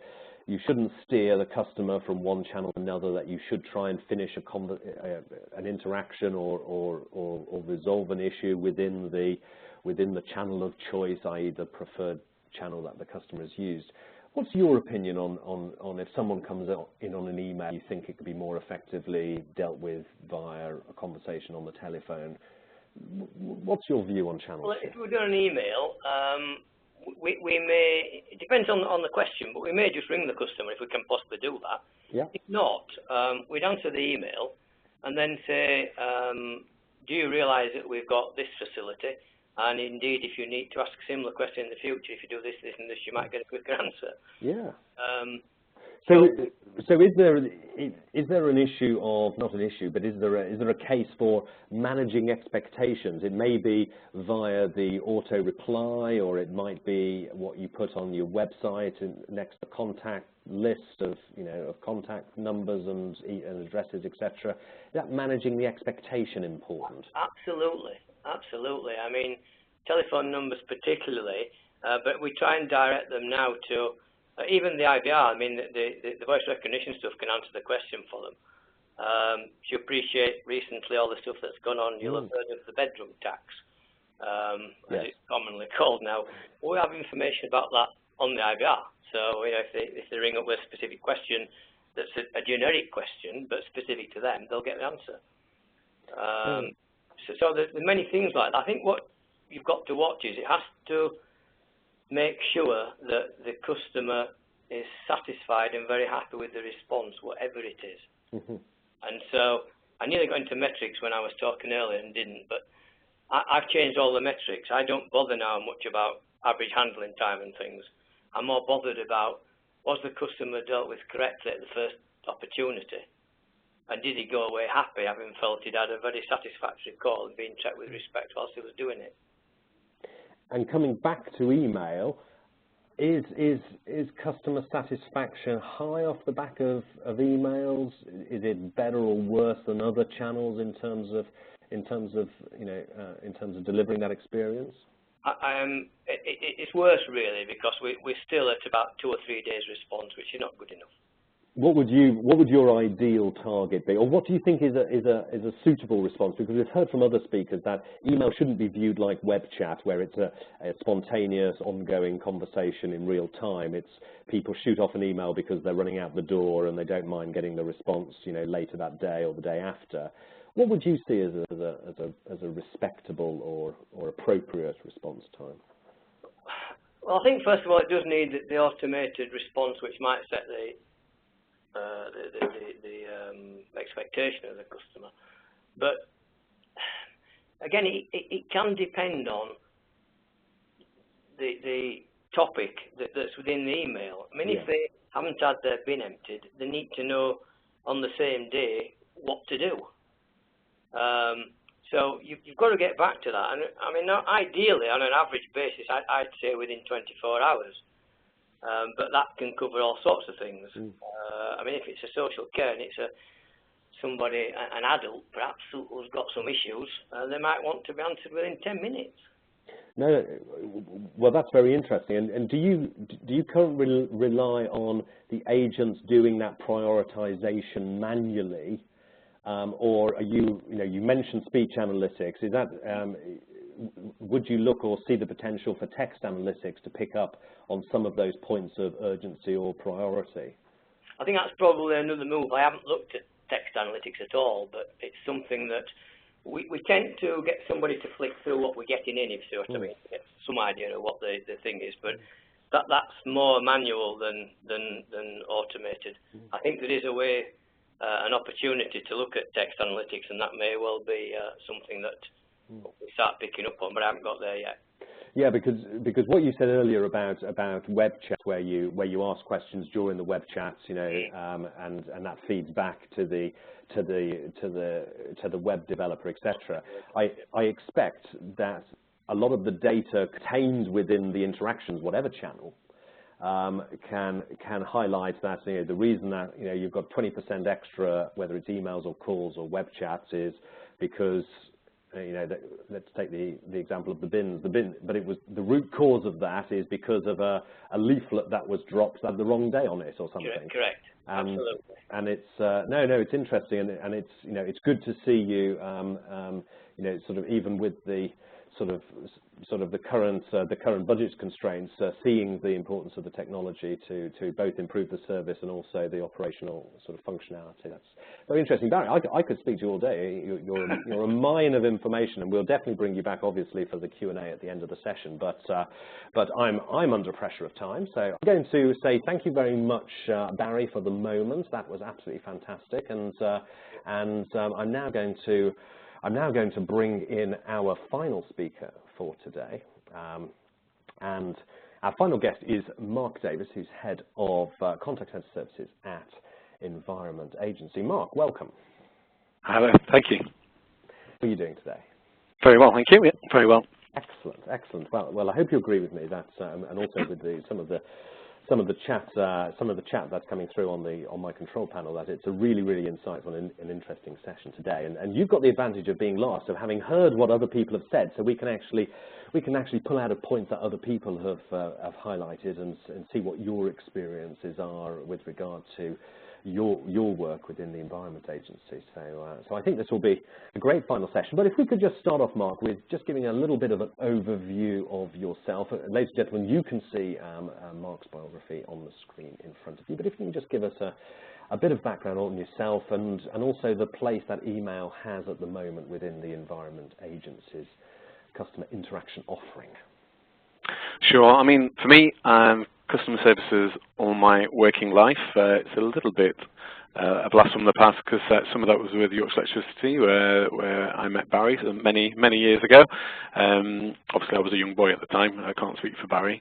steer the customer from one channel to another, that you should try and finish an interaction or resolve an issue within the channel of choice, i.e. the preferred channel that the customer has used. What's your opinion on if someone comes in on an email, you think it could be more effectively dealt with via a conversation on the telephone? What's your view on channel? Well, if we're doing an email, we may, it depends on the question, but we may just ring the customer if we can possibly do that. If not, we'd answer the email and then say, do you realise that we've got this facility? And indeed, if you need to ask a similar question in the future, if you do this, this and this, you might get a quicker answer. So is there an issue of, not an issue, but is there a case for managing expectations? It may be via the auto reply, or it might be what you put on your website next to contact list of of contact numbers and addresses, etc. Is that managing the expectation important? Absolutely. I mean, telephone numbers particularly, but we try and direct them now to even the IVR. I mean, the voice recognition stuff can answer the question for them. If you appreciate recently all the stuff that's gone on, you'll have heard of the bedroom tax, as it's commonly called now. We have information about that on the IVR. So if they ring up with a specific question that's a generic question but specific to them, they'll get the answer. So there's many things like that. I think what you've got to watch is it has to make sure that the customer is satisfied and very happy with the response, whatever it is. And so I nearly got into metrics when I was talking earlier and didn't, but I've changed all the metrics. I don't bother now much about average handling time and things. I'm more bothered about, was the customer dealt with correctly at the first opportunity? And did he go away happy, having felt he'd had a very satisfactory call and being treated with respect whilst he was doing it? And coming back to email, is customer satisfaction high off the back of emails? Is it better or worse than other channels in terms of delivering that experience? It's worse really, because we're still at about 2 or 3 days response, which is not good enough. What would your ideal target be, or what do you think is a suitable response? Because we've heard from other speakers that email shouldn't be viewed like web chat, where it's a spontaneous, ongoing conversation in real time. It's people shoot off an email because they're running out the door and they don't mind getting the response, later that day or the day after. What would you see as a respectable or appropriate response time? Well, I think first of all it does need the automated response, which might set the expectation of the customer. But again, it can depend on the topic that's within the email. I mean, if they haven't had their bin emptied, they need to know on the same day what to do. So you've got to get back to that. And I mean, ideally, on an average basis, I'd say within 24 hours. But that can cover all sorts of things. I mean, if it's a social care and it's an adult perhaps who's got some issues, they might want to be answered within 10 minutes. No, well, that's very interesting. And do you currently rely on the agents doing that prioritization manually, or are you mentioned speech analytics? Is that would you look or see the potential for text analytics to pick up on some of those points of urgency or priority? I think that's probably another move. I haven't looked at text analytics at all, but it's something that we tend to get somebody to flick through what we're getting in, if you see what I mean, to get some idea of what the thing is. But that's more manual than automated. I think there is a way, an opportunity to look at text analytics, and that may well be something that we start picking up on, but I haven't got there yet. Yeah, because what you said earlier about web chat, where you ask questions during the web chats, and that feeds back to the web developer, etc. I expect that a lot of the data contained within the interactions, whatever channel, can highlight that the reason that you've got 20% extra, whether it's emails or calls or web chats, is because let's take the example of the bins. But it was the root cause of that is because of a leaflet that was dropped that had the wrong day on it or something. Correct. Absolutely. And it's it's interesting, and it's it's good to see you sort of, even with the sort of the current budget constraints, seeing the importance of the technology to both improve the service and also the operational sort of functionality. That's very interesting, Barry. I could speak to you all day. You're a mine of information, and we'll definitely bring you back, obviously, for the Q&A at the end of the session. But I'm under pressure of time, so I'm going to say thank you very much, Barry, for the moment. That was absolutely fantastic, and I'm now going to bring in our final speaker for today, and Our final guest is Mark Davis, who's Head of Contact Centre Services at Environment Agency. Mark, welcome. Hello, thank you. How are you doing today? Very well, thank you. Yeah, very well. Excellent, excellent. Well, I hope you agree with me that, and also with some of the chat that's coming through on my control panel, that it's a really, really insightful and interesting session today. And you've got the advantage of being last, of having heard what other people have said, so we can actually pull out a point that other people have highlighted and see what your experiences are with regard to your work within the Environment Agency. So I think this will be a great final session. But if we could just start off, Mark, with just giving a little bit of an overview of yourself. Ladies and gentlemen, you can see Mark's biography on the screen in front of you. But if you can just give us a bit of background on yourself and also the place that email has at the moment within the Environment Agency's customer interaction offering. Sure. I mean, for me, customer services all my working life. It's a little bit a blast from the past because some of that was with Yorkshire Electricity, where I met Barry many years ago. Obviously, I was a young boy at the time. I can't speak for Barry.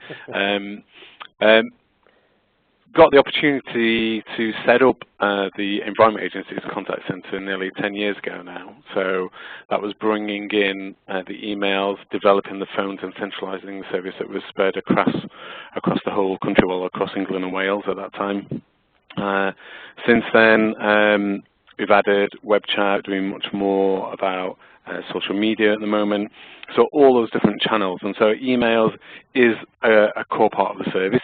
Got the opportunity to set up the Environment Agency's contact centre nearly 10 years ago now. So that was bringing in the emails, developing the phones and centralising the service that was spread across the whole country, well, across England and Wales at that time. Since then, we've added web chat, doing much more about social media at the moment. So all those different channels, and so emails is a core part of the service.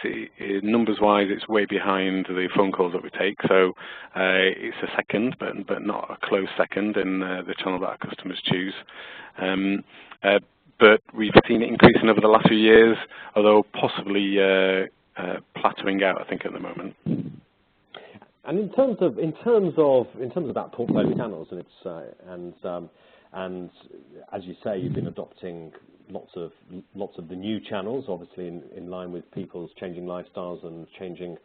Numbers-wise, it's way behind the phone calls that we take. So it's a second, but not a close second in the channel that our customers choose. But we've seen it increasing over the last few years, although possibly plateauing out, I think, at the moment. And in terms of that portfolio of channels, and as you say, you've been adopting lots of the new channels, obviously in line with people's changing lifestyles and changing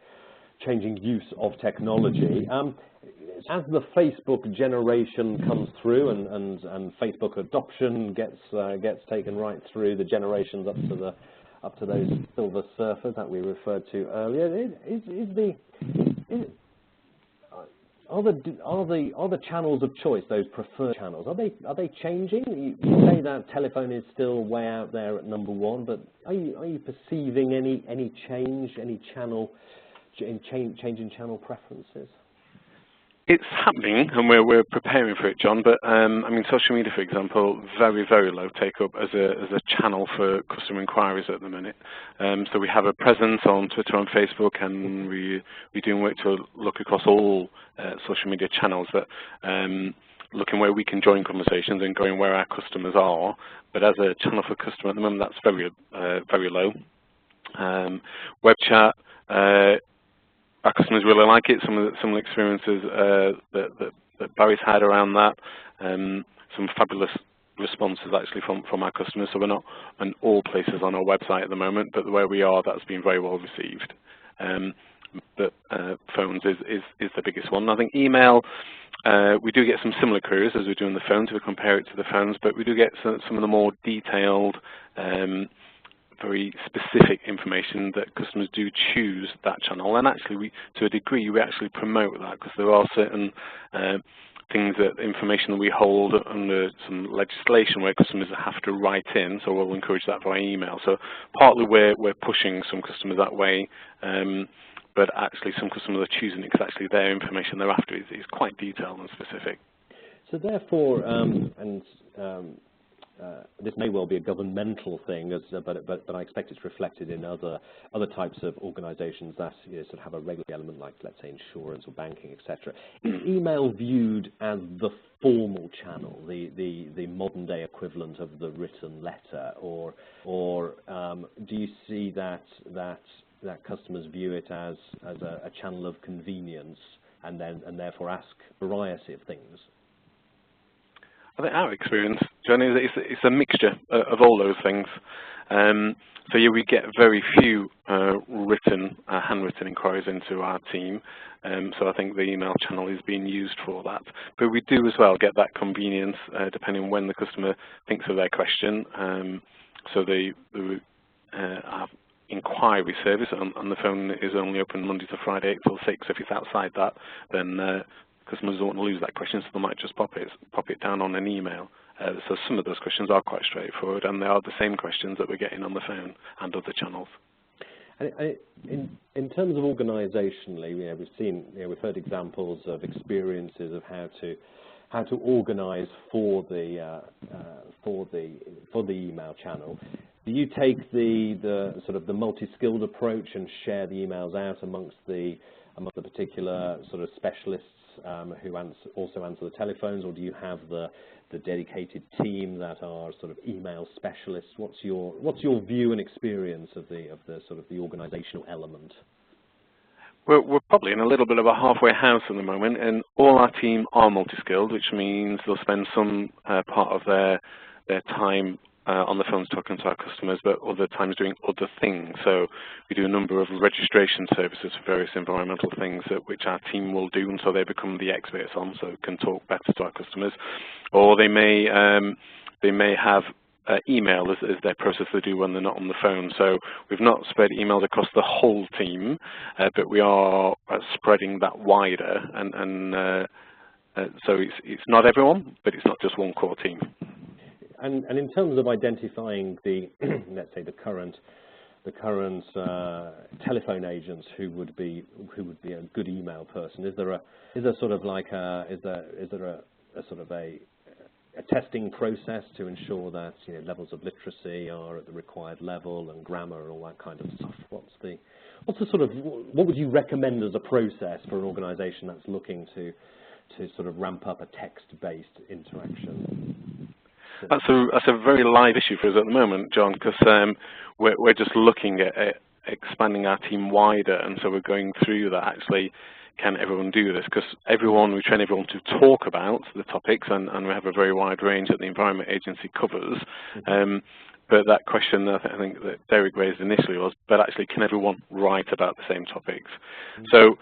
use of technology. As the Facebook generation comes through and Facebook adoption gets taken right through the generations up to those silver surfers that we referred to earlier, Are the channels of choice, those preferred channels, are they changing? You say that telephone is still way out there at number one, but are you perceiving any change, any change in channel preferences? It's happening, and we're preparing for it, John. But I mean, social media, for example, very low take up as a channel for customer inquiries at the minute. So we have a presence on Twitter and Facebook, and we're doing work to look across all social media channels, but looking where we can join conversations and going where our customers are. But as a channel for customer at the moment, that's very low. Web chat. Our customers really like it. Some of the experiences that Barry's had around that, some fabulous responses actually from our customers. So we're not in all places on our website at the moment, but where we are, that's been very well received. But phones is the biggest one. I think email, we do get some similar queries as we do on the phones if we compare it to the phones, but we do get some of the more detailed, very specific information that customers do choose that channel. And actually, to a degree, we actually promote that because there are certain things, information that we hold under some legislation where customers have to write in, so we'll encourage that via email. So partly we're pushing some customers that way, but actually some customers are choosing it because actually their information they're after is quite detailed and specific. So therefore, this may well be a governmental thing, but I expect it's reflected in other types of organisations that sort of have a regular element, like let's say insurance or banking, etc. Is email viewed as the formal channel, the modern day equivalent of the written letter, or do you see that customers view it as a channel of convenience and therefore ask a variety of things? I think our experience, Johnny, is it's a mixture of all those things. So yeah, we get very few handwritten inquiries into our team. So I think the email channel is being used for that. But we do as well get that convenience depending on when the customer thinks of their question. So our inquiry service, and the phone is only open Monday to Friday, 8 till 6. If it's outside that, then customers don't want to lose that question, so they might just pop it down on an email. So some of those questions are quite straightforward, and they are the same questions that we're getting on the phone and other channels. In terms of organisationally, we've heard examples of experiences of how to organise for the email channel. Do you take the sort of the multi-skilled approach and share the emails out amongst the particular sort of specialists who also answer the telephones, or do you have the dedicated team that are sort of email specialists? What's your view and experience of the sort of the organisational element? We're probably in a little bit of a halfway house at the moment, and all our team are multi-skilled, which means they'll spend some part of their time on the phones talking to our customers, but other times doing other things. So we do a number of registration services for various environmental things which our team will do, and so they become the experts on, so can talk better to our customers. Or they may have email as their process they do when they're not on the phone. So we've not spread emails across the whole team, but we are spreading that wider, and so it's not everyone, but it's not just one core team. And in terms of identifying the let's say the current telephone agents who would be a good email person, is there sort of like a sort of a testing process to ensure that levels of literacy are at the required level and grammar and all that kind of stuff? What would you recommend as a process for an organisation that's looking to sort of ramp up a text-based interaction? That's a very live issue for us at the moment, John, because we're just looking at expanding our team wider, and so we're going through that. Actually, can everyone do this? Because we train everyone to talk about the topics, and we have a very wide range that the Environment Agency covers. But that question I think that Derek raised initially was, but actually, can everyone write about the same topics? So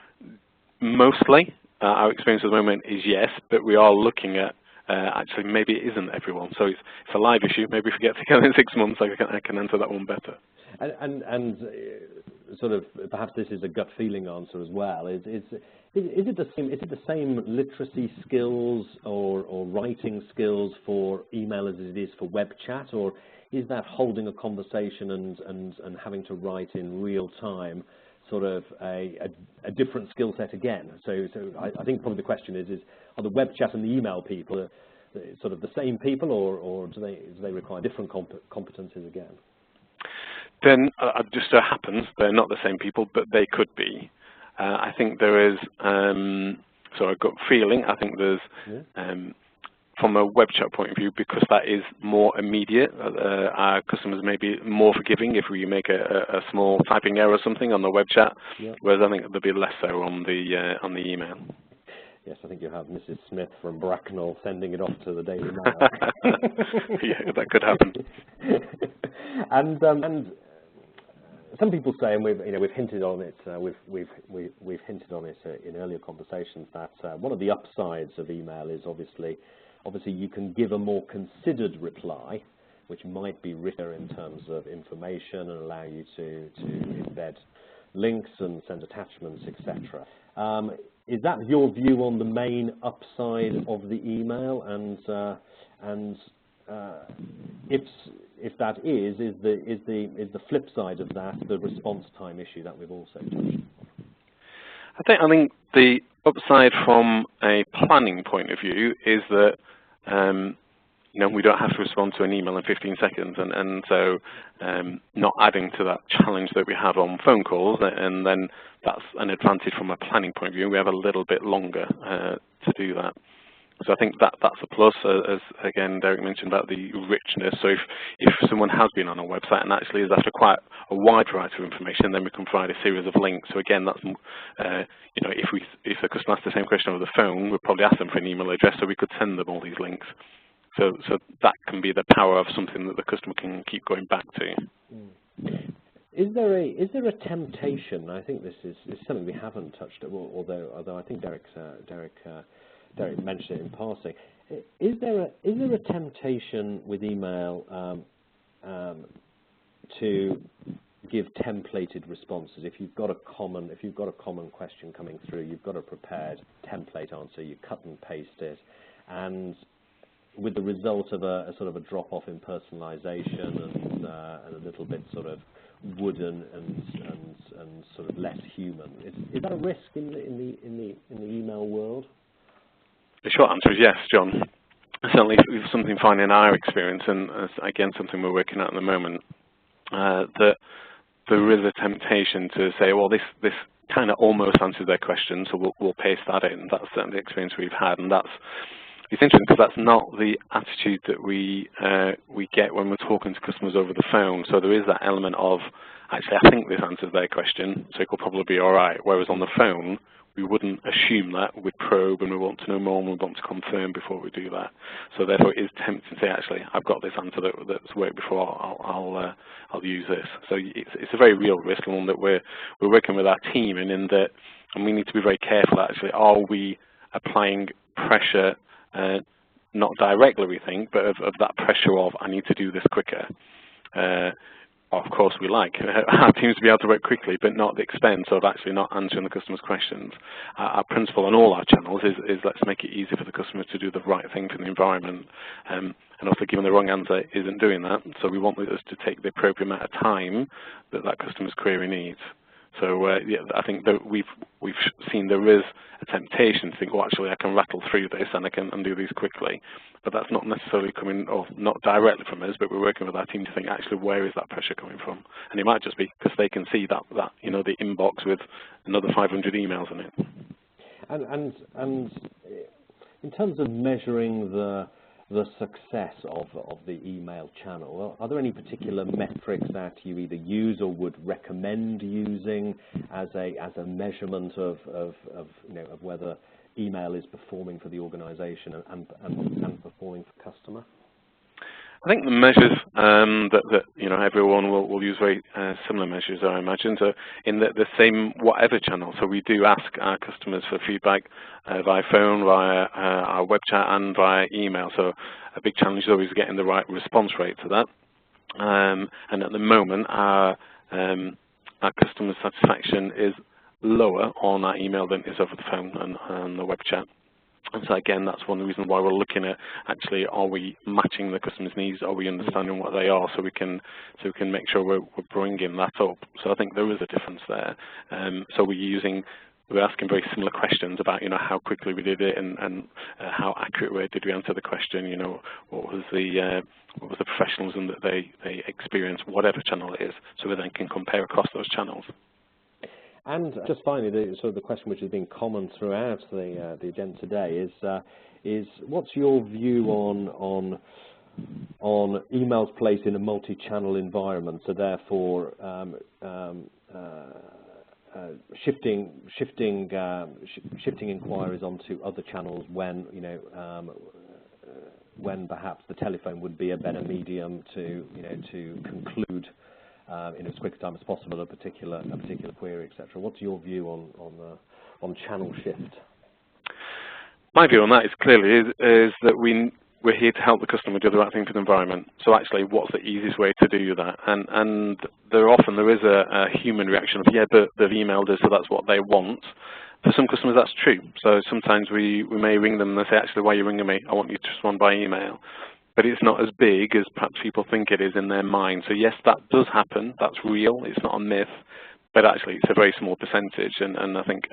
mostly, our experience at the moment is yes, but we are looking at actually maybe it isn't everyone. So it's a live issue. Maybe if we get together in 6 months, I can answer that one better. And sort of perhaps this is a gut feeling answer as well. Is it the same literacy skills or writing skills for email as it is for web chat, or is that holding a conversation and having to write in real time sort of a different skill set again? So I think probably the question is are the web chat and the email people sort of the same people, or do they require different competencies again? Then just so happens they're not the same people, but they could be. I think there is, so a gut feeling, I think there's, from a web chat point of view, because that is more immediate, our customers may be more forgiving if we make a small typing error or something on the web chat, whereas I think there'll be less so on the email. Yes, I think you have Mrs. Smith from Bracknell sending it off to the Daily Mail. Yeah, that could happen. And some people say, and we've hinted on it, we've hinted on it in earlier conversations, that one of the upsides of email is obviously you can give a more considered reply, which might be richer in terms of information and allow you to embed links and send attachments, etc. Is that your view on the main upside of the email? And if that is the flip side of that the response time issue that we've also touched on? I think the upside from a planning point of view is that we don't have to respond to an email in 15 seconds, and so not adding to that challenge that we have on phone calls, and then that's an advantage from a planning point of view. We have a little bit longer to do that. So I think that's a plus, as again Derek mentioned about the richness. So if someone has been on a website and actually is after quite a wide variety of information, then we can provide a series of links. So again, that's if the customer asks the same question over the phone, we'd probably ask them for an email address, so we could send them all these links. So that can be the power of something that the customer can keep going back to. Is there a temptation? I think this is something we haven't touched on, although I think Derek mentioned it in passing. Is there a temptation with email to give templated responses. If you've got a common question coming through, you've got a prepared template answer. You cut and paste it, and with the result of a sort of a drop-off in personalisation and a little bit sort of wooden and sort of less human. Is that a risk in the email world? The short answer is yes, John. Certainly, something fine in our experience, and again something we're working at the moment. That there is a temptation to say, well, this kind of almost answers their question, so we'll paste that in. That's certainly the experience we've had, and it's interesting because that's not the attitude that we get when we're talking to customers over the phone. So there is that element of, actually, I think this answers their question, so it will probably be all right. Whereas on the phone, we wouldn't assume that. We'd probe and we want to know more and we want to confirm before we do that. So therefore, it is tempting to say, actually, I've got this answer that's worked before. I'll use this. So it's a very real risk, and one that we're working with our team in that, and we need to be very careful. Actually, are we applying pressure? Not directly, we think, but of that pressure of, I need to do this quicker. Of course, we like our teams to be able to work quickly, but not at the expense of actually not answering the customer's questions. Our principle on all our channels is let's make it easy for the customer to do the right thing for the environment. And also, giving the wrong answer isn't doing that. So we want us to take the appropriate amount of time that customer's query needs. So yeah, I think that we've seen there is a temptation to think, well, actually, I can rattle through this and I can undo these quickly. But that's not necessarily coming, or not directly from us, but we're working with our team to think, actually, where is that pressure coming from? And it might just be because they can see that the inbox with another 500 emails in it. And in terms of measuring the success of the email channel, are there any particular metrics that you either use or would recommend using as a measurement of whether email is performing for the organisation and performing for customer? I think the measures that everyone will use very similar measures, I imagine, so in the same whatever channel. So we do ask our customers for feedback via phone, via our web chat, and via email. So a big challenge is always getting the right response rate to that. And at the moment, our customer satisfaction is lower on our email than it is over the phone and the web chat. And so again, that's one of the reasons why we're looking at, actually, are we matching the customer's needs? Are we understanding what they are, so we can make sure we're bringing that up? So I think there is a difference there. So we're asking very similar questions about how quickly we did it and how accurate did we answer the question. What was the professionalism that they experienced, whatever channel it is, so we then can compare across those channels. And just finally, the question which has been common throughout the agenda today is what's your view on emails placed in a multi-channel environment? So therefore, shifting inquiries onto other channels when perhaps the telephone would be a better medium to conclude in as quick a time as possible a particular query, etc. What's your view on channel shift? My view on that is clearly is that we're here to help the customer do the right thing for the environment. So actually, what's the easiest way to do that? And there is a human reaction of, yeah, but they've emailed us, so that's what they want. For some customers, that's true. So sometimes we may ring them and they say, actually, why are you ringing me? I want you to respond by email. But it's not as big as perhaps people think it is in their mind. So yes, that does happen. That's real. It's not a myth. But actually, it's a very small percentage. And I think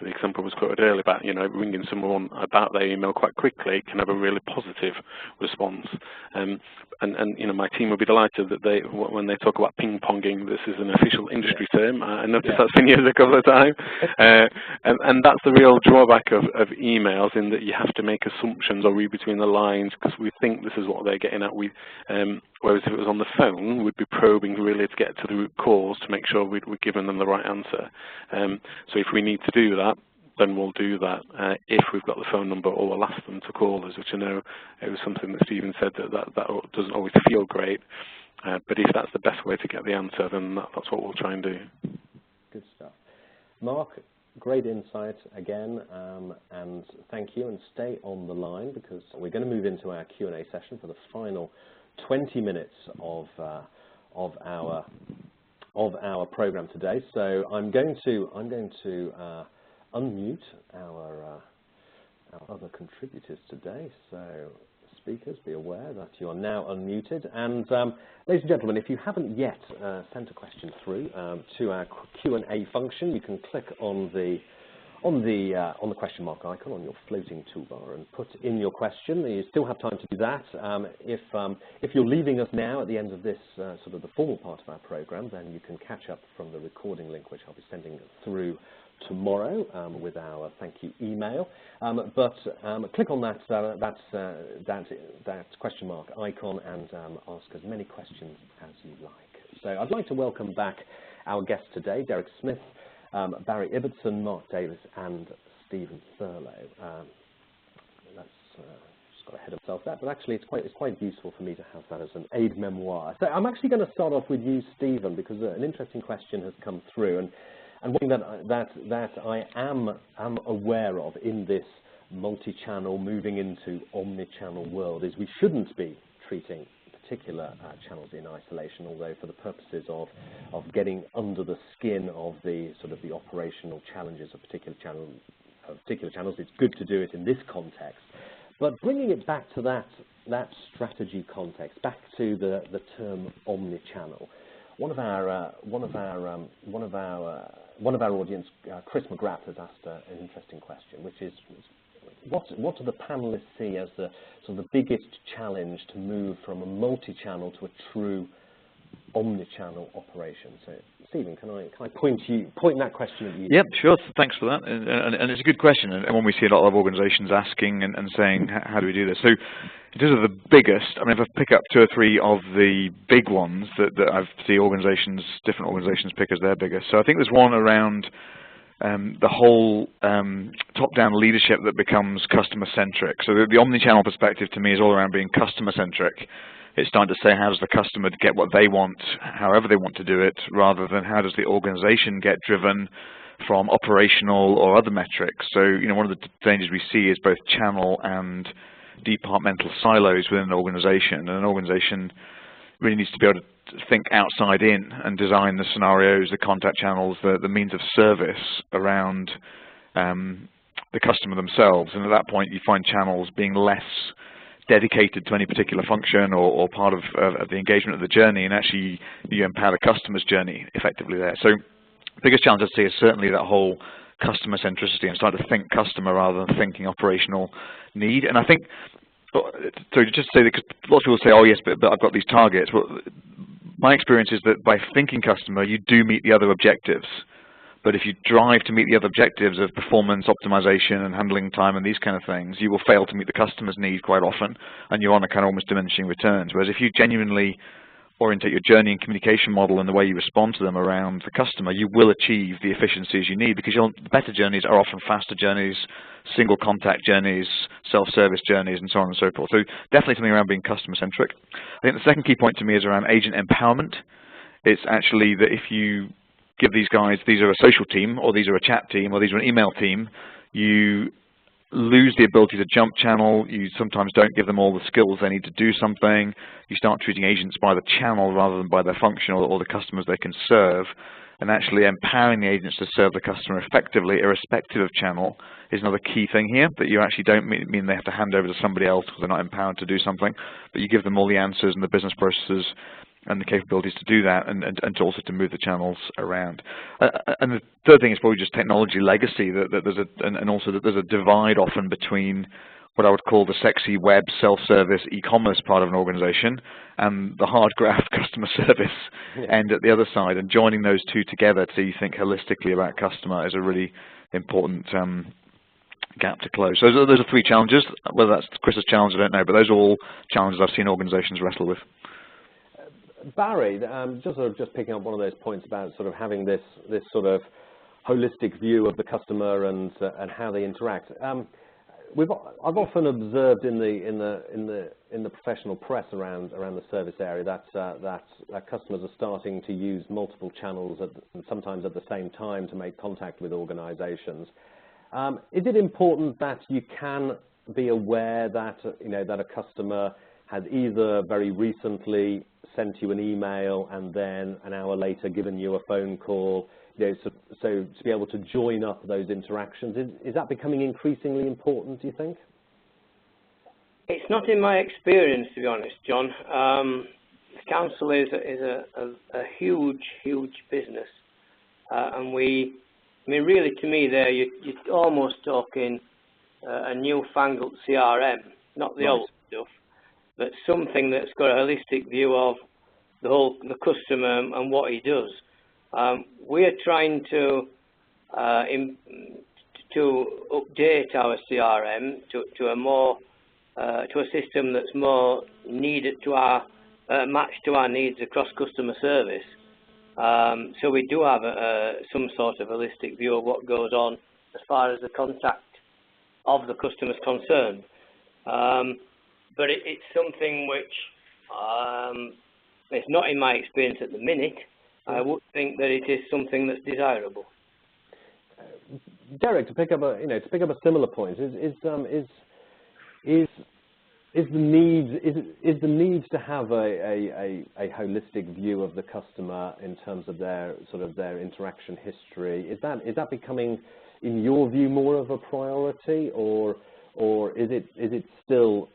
the example was quoted earlier about, ringing someone about their email quite quickly can have a really positive response. And my team would be delighted that when they talk about ping-ponging, this is an official industry term. I noticed that's been used a couple of times. And that's the real drawback of emails, in that you have to make assumptions or read between the lines because we think this is what they're getting at. Whereas if it was on the phone, we'd be probing really to get to the root cause to make sure we're giving them the right answer. So if we need to do that, then we'll do that if we've got the phone number, or we'll ask them to call us, which I know it was something that Stephen said that doesn't always feel great. But if that's the best way to get the answer, then that's what we'll try and do. Good stuff. Mark, great insight again, and thank you. And stay on the line because we're going to move into our Q&A session for the final 20 minutes of our of our program today. So I'm going to unmute our other contributors today. So speakers, be aware that you are now unmuted. And ladies and gentlemen, if you haven't yet sent a question through to our Q&A function, you can click on the question mark icon on your floating toolbar and put in your question. You still have time to do that. If you're leaving us now at the end of this sort of the formal part of our program, then you can catch up from the recording link, which I'll be sending through tomorrow with our thank you email. Click on that question mark icon and ask as many questions as you like. So I'd like to welcome back our guests today, Derek Smith, Barry Ibbotson, Mark Davis, and Stephen Thurlow. That's just got ahead of myself there, but actually it's quite useful for me to have that as an aid memoir. So I'm actually going to start off with you, Stephen, because an interesting question has come through, and one thing that I am aware of in this multi-channel, moving into omni-channel world is we shouldn't be treating particular channels in isolation, although for the purposes of getting under the skin of the sort of the operational challenges of particular channels, it's good to do it in this context. But bringing it back to that strategy context, back to the term omni-channel, one of our audience, Chris McGrath, has asked an interesting question, which is, what do the panelists see as the sort of the biggest challenge to move from a multi-channel to a true omni-channel operation? So, Stephen, can I point that question at you? Yep, sure. Thanks for that. And it's a good question. And when we see a lot of organisations asking and saying, how do we do this? So, in terms of the biggest, I mean, if I pick up 2 or 3 of the big ones that I see different organisations pick as their biggest. So I think there's one around the whole top-down leadership that becomes customer-centric. So the omni-channel perspective to me is all around being customer-centric. It's starting to say, how does the customer get what they want, however they want to do it, rather than how does the organization get driven from operational or other metrics. So, one of the dangers we see is both channel and departmental silos within an organization. And an organization really needs to be able to think outside in and design the scenarios, the contact channels, the means of service around the customer themselves. And at that point, you find channels being less dedicated to any particular function or part of the engagement of the journey, and actually you empower the customer's journey effectively there. So the biggest challenge I'd say is certainly that whole customer centricity and starting to think customer rather than thinking operational need. And I think, so just to say that, because lots of people say, oh yes, but I've got these targets. Well, my experience is that by thinking customer, you do meet the other objectives. But if you drive to meet the other objectives of performance, optimization, and handling time and these kind of things, you will fail to meet the customer's need quite often, and you're on a kind of almost diminishing returns. Whereas if you genuinely orientate your journey and communication model and the way you respond to them around the customer, you will achieve the efficiencies you need, because better journeys are often faster journeys, single contact journeys, self-service journeys, and so on and so forth. So definitely something around being customer-centric. I think the second key point to me is around agent empowerment. It's actually that if you give these guys, these are a social team, or these are a chat team, or these are an email team, you lose the ability to jump channel. You sometimes don't give them all the skills they need to do something. You start treating agents by the channel rather than by their function or the customers they can serve. And actually empowering the agents to serve the customer effectively, irrespective of channel, is another key thing here, that you actually don't mean they have to hand over to somebody else because they're not empowered to do something, but you give them all the answers and the business processes and the capabilities to do that, and to also to move the channels around. And the third thing is probably just technology legacy, and also that there's a divide often between what I would call the sexy web, self-service, e-commerce part of an organization and the hard graft customer service end at the other side. And joining those two together so you think holistically about customer is a really important gap to close. So those are 3 challenges. Whether that's Chris's challenge, I don't know, but those are all challenges I've seen organizations wrestle with. Barry, just picking up one of those points about sort of having this sort of holistic view of the customer and how they interact. I've often observed in the professional press around the service area that customers are starting to use multiple channels and sometimes at the same time to make contact with organisations. Is it important that you can be aware that that a customer had either very recently sent you an email and then an hour later given you a phone call, so to be able to join up those interactions, is that becoming increasingly important, do you think? It's not in my experience, to be honest, John. The council is a huge, huge business, and really, to me, there you're almost talking a newfangled CRM, not the old stuff, but something that's got a holistic view of the customer and what he does. We're trying to update our CRM to a system that's more needed to our matched to our needs across customer service. So we do have some sort of holistic view of what goes on as far as the contact of the customer is concerned. But it's something which it's not in my experience at the minute. I would think that it is something that's desirable. Derek, to pick up a similar point, is the need to have a holistic view of the customer in terms of their interaction history, is that becoming, in your view, more of a priority, or is it still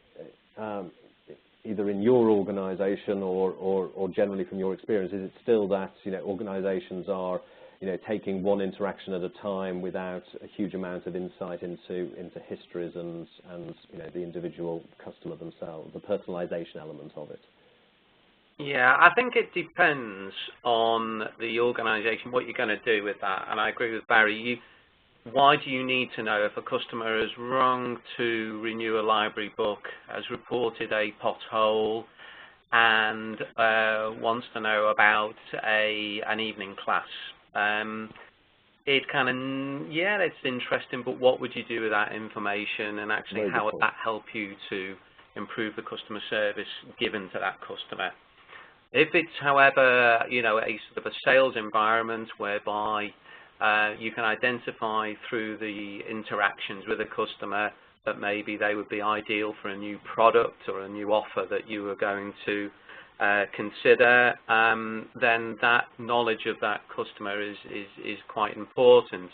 either in your organisation or generally from your experience, is it still that organisations are taking one interaction at a time without a huge amount of insight into histories and the individual customer themselves, the personalisation element of it? Yeah, I think it depends on the organisation, what you're going to do with that. And I agree with Barry. Why do you need to know if a customer has rung to renew a library book, has reported a pothole, and wants to know about an evening class? It kind of, it's interesting, but what would you do with that information, and actually how would that help you to improve the customer service given to that customer? If it's, however, a sort of a sales environment whereby you can identify through the interactions with a customer that maybe they would be ideal for a new product or a new offer that you are going to consider, then that knowledge of that customer is quite important.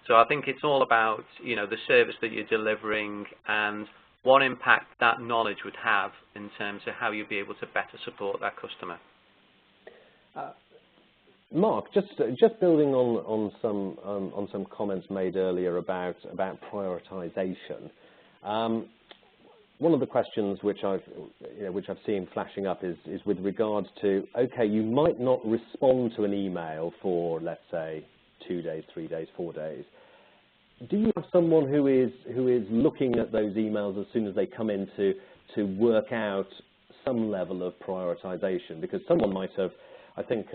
So I think it's all about the service that you're delivering and what impact that knowledge would have in terms of how you'll be able to better support that customer. Mark, just building on some comments made earlier about prioritisation. One of the questions which I've seen flashing up is with regards to, okay, you might not respond to an email for, let's say, 2 days, 3 days, 4 days. Do you have someone who is looking at those emails as soon as they come in to work out some level of prioritisation? Because someone might have, I think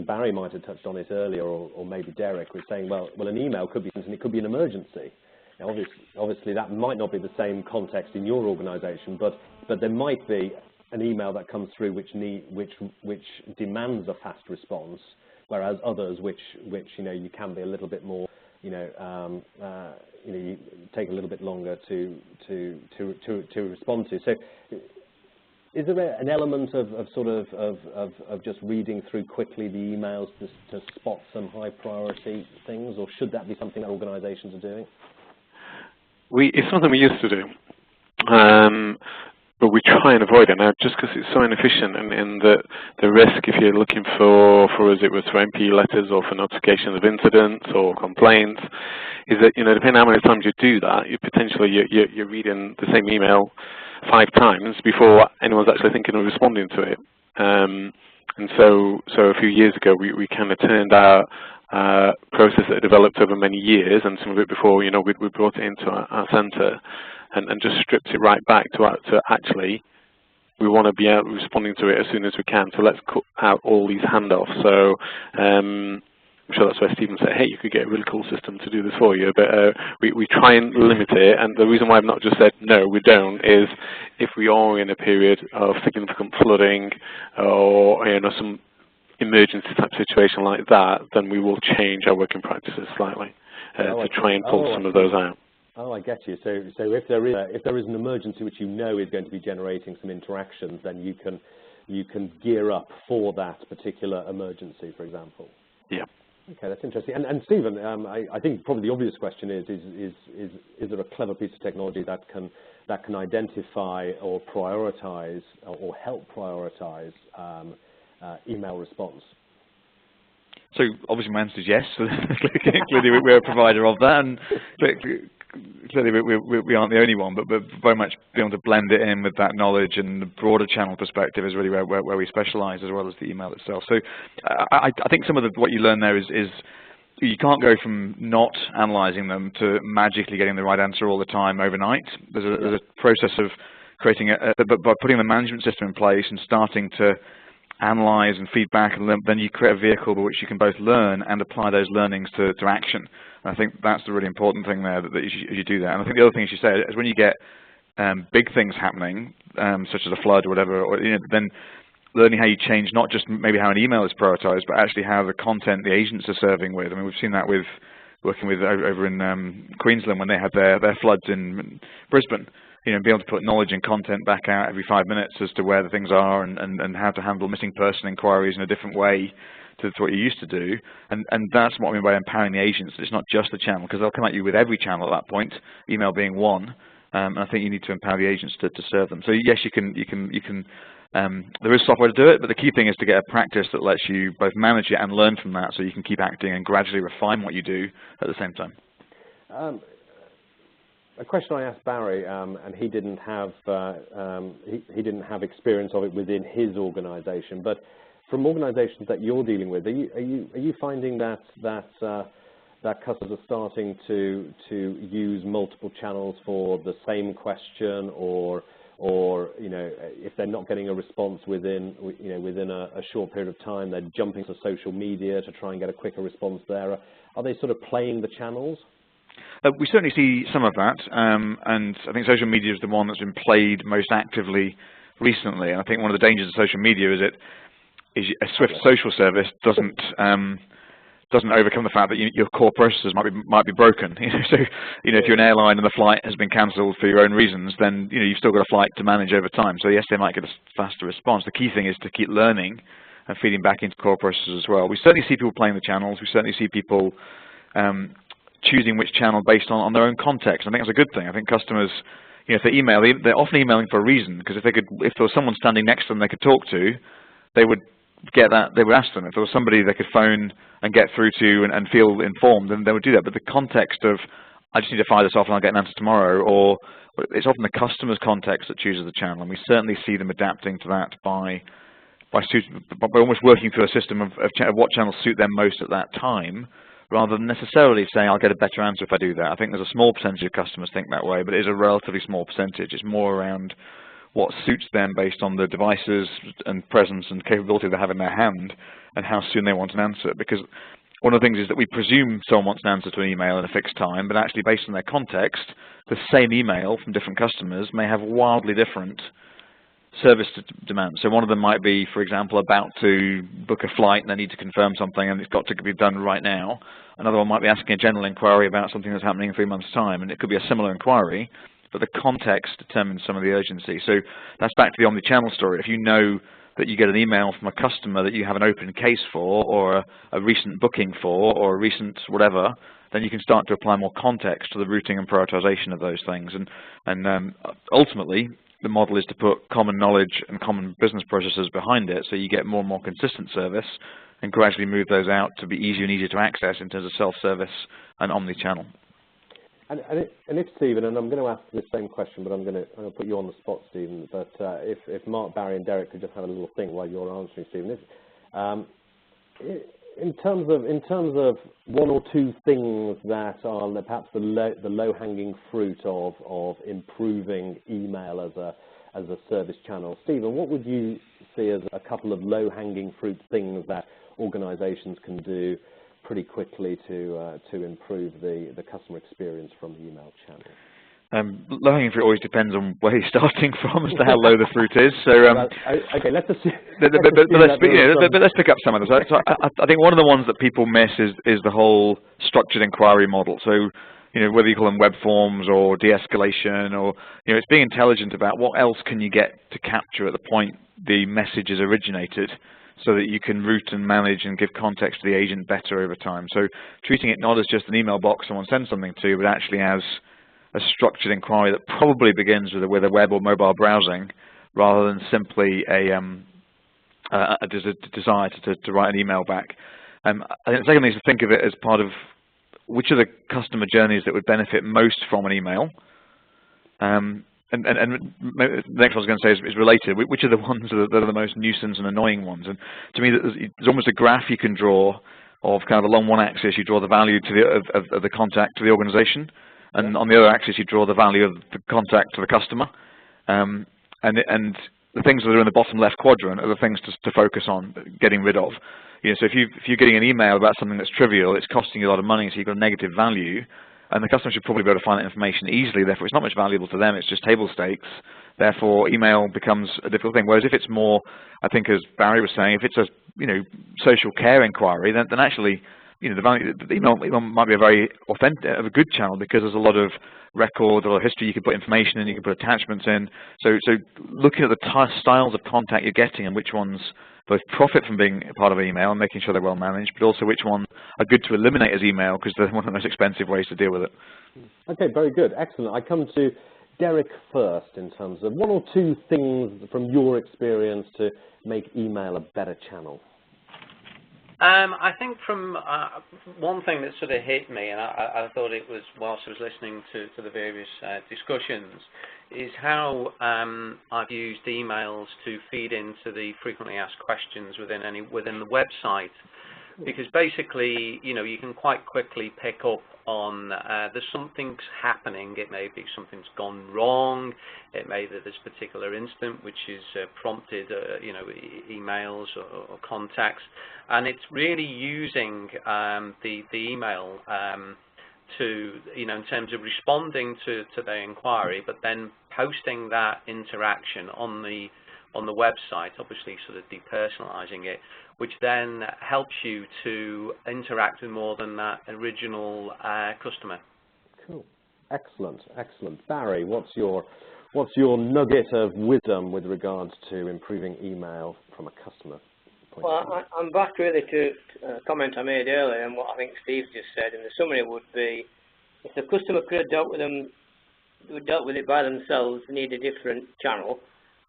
Barry might have touched on it earlier, or maybe Derek was saying, well, an email could be something, it could be an emergency. Now, obviously, that might not be the same context in your organisation, but there might be an email that comes through which demands a fast response, whereas others which you can be a little bit more, you take a little bit longer to respond to. So, is there an element of just reading through quickly the emails to spot some high priority things, or should that be something that organisations are doing? It's something we used to do, but we try and avoid it now just because it's so inefficient, and the risk, if you're looking for us, it was for MP letters or for notification of incidents or complaints, is that, depending on how many times you do that, you're reading the same email 5 times before anyone's actually thinking of responding to it. And so a few years ago, we kind of turned our process that had developed over many years, and some of it before, we brought it into our centre and just stripped it right back to actually, we want to be out responding to it as soon as we can, so let's cut out all these handoffs. So I'm sure that's where Stephen said, hey, you could get a really cool system to do this for you, but we try and limit it, and the reason why I've not just said, no, we don't, is if we are in a period of significant flooding or some emergency type situation like that, then we will change our working practices slightly to try and pull some of those out. Oh, I get you. So if there is an emergency which you know is going to be generating some interactions, then you can gear up for that particular emergency, for example. Yeah. Okay, that's interesting. And Stephen, I think probably the obvious question is there a clever piece of technology that can identify or prioritize or help prioritize email response? So obviously my answer is yes. Clearly we're a provider of that, and clearly we aren't the only one, but very much being able to blend it in with that knowledge and the broader channel perspective is really where we specialize, as well as the email itself. So I think some of what you learn there is you can't go from not analyzing them to magically getting the right answer all the time overnight. There's a process of creating by putting the management system in place and starting to analyze and feedback, and then you create a vehicle by which you can both learn and apply those learnings to action. And I think that's the really important thing there, that you do that. And I think the other thing, as you say, is when you get big things happening, such as a flood or whatever, or, then learning how you change not just maybe how an email is prioritized, but actually how the content the agents are serving with. I mean, we've seen that with working with over in Queensland when they had their floods in Brisbane. Being able to put knowledge and content back out every 5 minutes as to where the things are and how to handle missing person inquiries in a different way to what you used to do. And that's what I mean by empowering the agents. It's not just the channel, because they'll come at you with every channel at that point, email being one. And I think you need to empower the agents to serve them. So yes, you can. There is software to do it, but the key thing is to get a practice that lets you both manage it and learn from that, so you can keep acting and gradually refine what you do at the same time. A question I asked Barry, and he didn't have he didn't have experience of it within his organisation. But from organisations that you're dealing with, are you finding that customers are starting to use multiple channels for the same question, or if they're not getting a response within a short period of time, they're jumping to social media to try and get a quicker response there? Are they sort of playing the channels? We certainly see some of that, and I think social media is the one that's been played most actively recently. And I think one of the dangers of social media is a swift social service doesn't overcome the fact that your core processes might be broken. So if you're an airline and the flight has been cancelled for your own reasons, then you've still got a flight to manage over time. So yes, they might get a faster response. The key thing is to keep learning and feeding back into core processes as well. We certainly see people playing the channels. We certainly see people choosing which channel based on their own context. I think that's a good thing. I think customers, if they email, they're often emailing for a reason, because if there was someone standing next to them they could talk to, they would get that, they would ask them. If there was somebody they could phone and get through to and feel informed, then they would do that. But the context of, I just need to fire this off and I'll get an answer tomorrow, or it's often the customer's context that chooses the channel, and we certainly see them adapting to that by almost working through a system of what channels suit them most at that time, rather than necessarily saying, I'll get a better answer if I do that. I think there's a small percentage of customers think that way, but it is a relatively small percentage. It's more around what suits them based on the devices and presence and capability they have in their hand, and how soon they want an answer. Because one of the things is that we presume someone wants an answer to an email in a fixed time, but actually based on their context, the same email from different customers may have wildly different service demands. So one of them might be, for example, about to book a flight and they need to confirm something and it's got to be done right now. Another one might be asking a general inquiry about something that's happening in 3 months' time, and it could be a similar inquiry, but the context determines some of the urgency. So that's back to the omni-channel story. If you know that you get an email from a customer that you have an open case for, or a recent booking for, or a recent whatever, then you can start to apply more context to the routing and prioritization of those things. And ultimately, the model is to put common knowledge and common business processes behind it, so you get more and more consistent service, and gradually move those out to be easier and easier to access in terms of self-service and omni-channel. And if Stephen, and I'm going to ask the same question, but I'm going to put you on the spot, Stephen. But if Mark, Barry, and Derek could just have a little think while you're answering, Stephen. In terms of one or two things that are perhaps the low-hanging fruit of improving email as a service channel, Stephen, what would you see as a couple of low-hanging fruit things that organisations can do pretty quickly to improve the customer experience from the email channel? Low-hanging fruit always depends on where you're starting from as to how low the fruit is. So, okay, let's assume. But let's pick up some of those. So I think one of the ones that people miss is the whole structured inquiry model. So whether you call them web forms or de-escalation, or it's being intelligent about what else can you get to capture at the point the message is originated, so that you can route and manage and give context to the agent better over time. So treating it not as just an email box someone sends something to, but actually as a structured inquiry that probably begins with a web or mobile browsing, rather than simply a desire to write an email back. I think the second thing is to think of it as part of which are the customer journeys that would benefit most from an email. And the next one I was going to say is related. Which are the ones that are the most nuisance and annoying ones? And to me, there's almost a graph you can draw of kind of along one axis you draw the value to of the contact to the organization, and on the other axis you draw the value of the contact to the customer. And the things that are in the bottom left quadrant are the things to focus on getting rid of. So if you're getting an email about something that's trivial, it's costing you a lot of money, so you've got a negative value, and the customer should probably be able to find that information easily. Therefore, it's not much valuable to them. It's just table stakes. Therefore, email becomes a difficult thing. Whereas if it's more, I think, as Barry was saying, if it's a social care inquiry, then actually the email might be a very authentic, a good channel, because there's a lot of record or history you can put information in, you can put attachments in. So looking at the styles of contact you're getting and which ones both profit from being part of an email and making sure they're well managed, but also which ones are good to eliminate as email because they're one of the most expensive ways to deal with it. Okay, very good, excellent. I come to Derek first in terms of one or two things from your experience to make email a better channel. I think from one thing that sort of hit me, and I thought it was whilst I was listening to the various discussions, is how I've used emails to feed into the frequently asked questions within the website. Because basically, you can quite quickly pick up on there's something's happening. It may be something's gone wrong. It may be this particular incident which is prompted, emails or contacts, and it's really using the email to, in terms of responding to the inquiry, but then posting that interaction on the website, obviously sort of depersonalizing it, which then helps you to interact with more than that original customer. Cool, excellent, excellent. Barry, what's your nugget of wisdom with regards to improving email from a customer point of view? Well, I'm back really to a comment I made earlier and what I think Steve just said, and the summary would be, if the customer could have dealt with it by themselves, they need a different channel.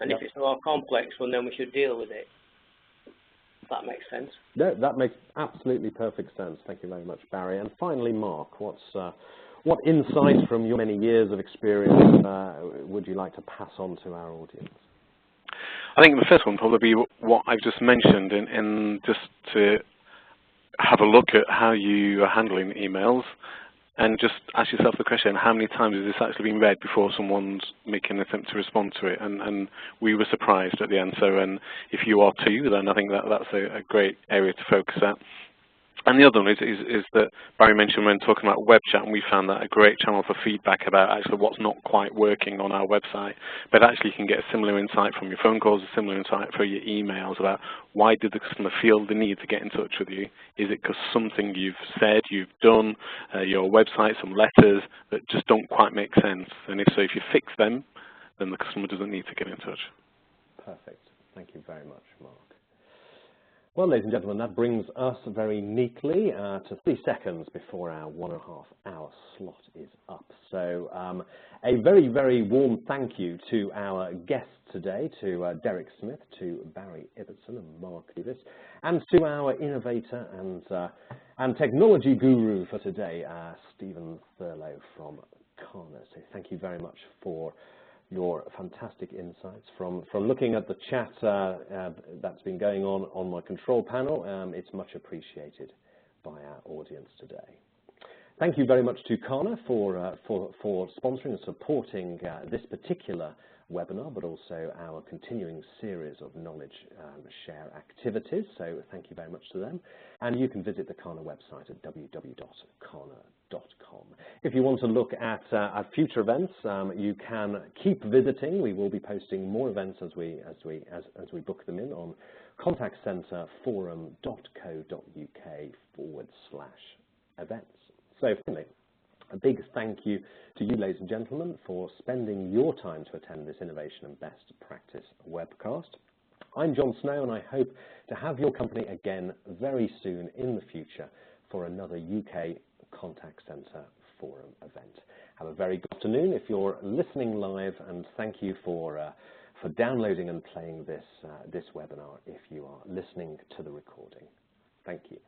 And if it's a more complex one, then we should deal with it. If that makes sense. No, that makes absolutely perfect sense. Thank you very much, Barry. And finally, Mark, what insight from your many years of experience would you like to pass on to our audience? I think the first one probably be what I've just mentioned, and just to have a look at how you are handling emails, and just ask yourself the question, how many times has this actually been read before someone's making an attempt to respond to it? And we were surprised at the end. So, and if you are too, then I think that's a great area to focus at. And the other one is that Barry mentioned when talking about web chat, and we found that a great channel for feedback about actually what's not quite working on our website. But actually you can get a similar insight from your phone calls, a similar insight from your emails about why did the customer feel the need to get in touch with you? Is it because something you've said, you've done, your website, some letters that just don't quite make sense? And if so, if you fix them, then the customer doesn't need to get in touch. Perfect. Thank you very much, Mark. Well, ladies and gentlemen, that brings us very neatly to 3 seconds before our 1.5 hour slot is up. So a very, very warm thank you to our guests today, to Derek Smith, to Barry Ibbotson and Mark Davis, and to our innovator and technology guru for today, Stephen Thurlow from KANA. So thank you very much for your fantastic insights from looking at the chat that's been going on my control panel. It's much appreciated by our audience today. Thank you very much to KANA for sponsoring and supporting this particular webinar, but also our continuing series of knowledge share activities. So thank you very much to them. And you can visit the KANA website at www.kana.com. If you want to look at future events, you can keep visiting. We will be posting more events as we book them in on contactcenterforum.co.uk/events. So finally, A big thank you to you, ladies and gentlemen, for spending your time to attend this Innovation and Best Practice webcast. I'm John Snow, and I hope to have your company again very soon in the future for another UK Contact Centre Forum event. Have a very good afternoon if you're listening live, and thank you for downloading and playing this webinar if you are listening to the recording. Thank you.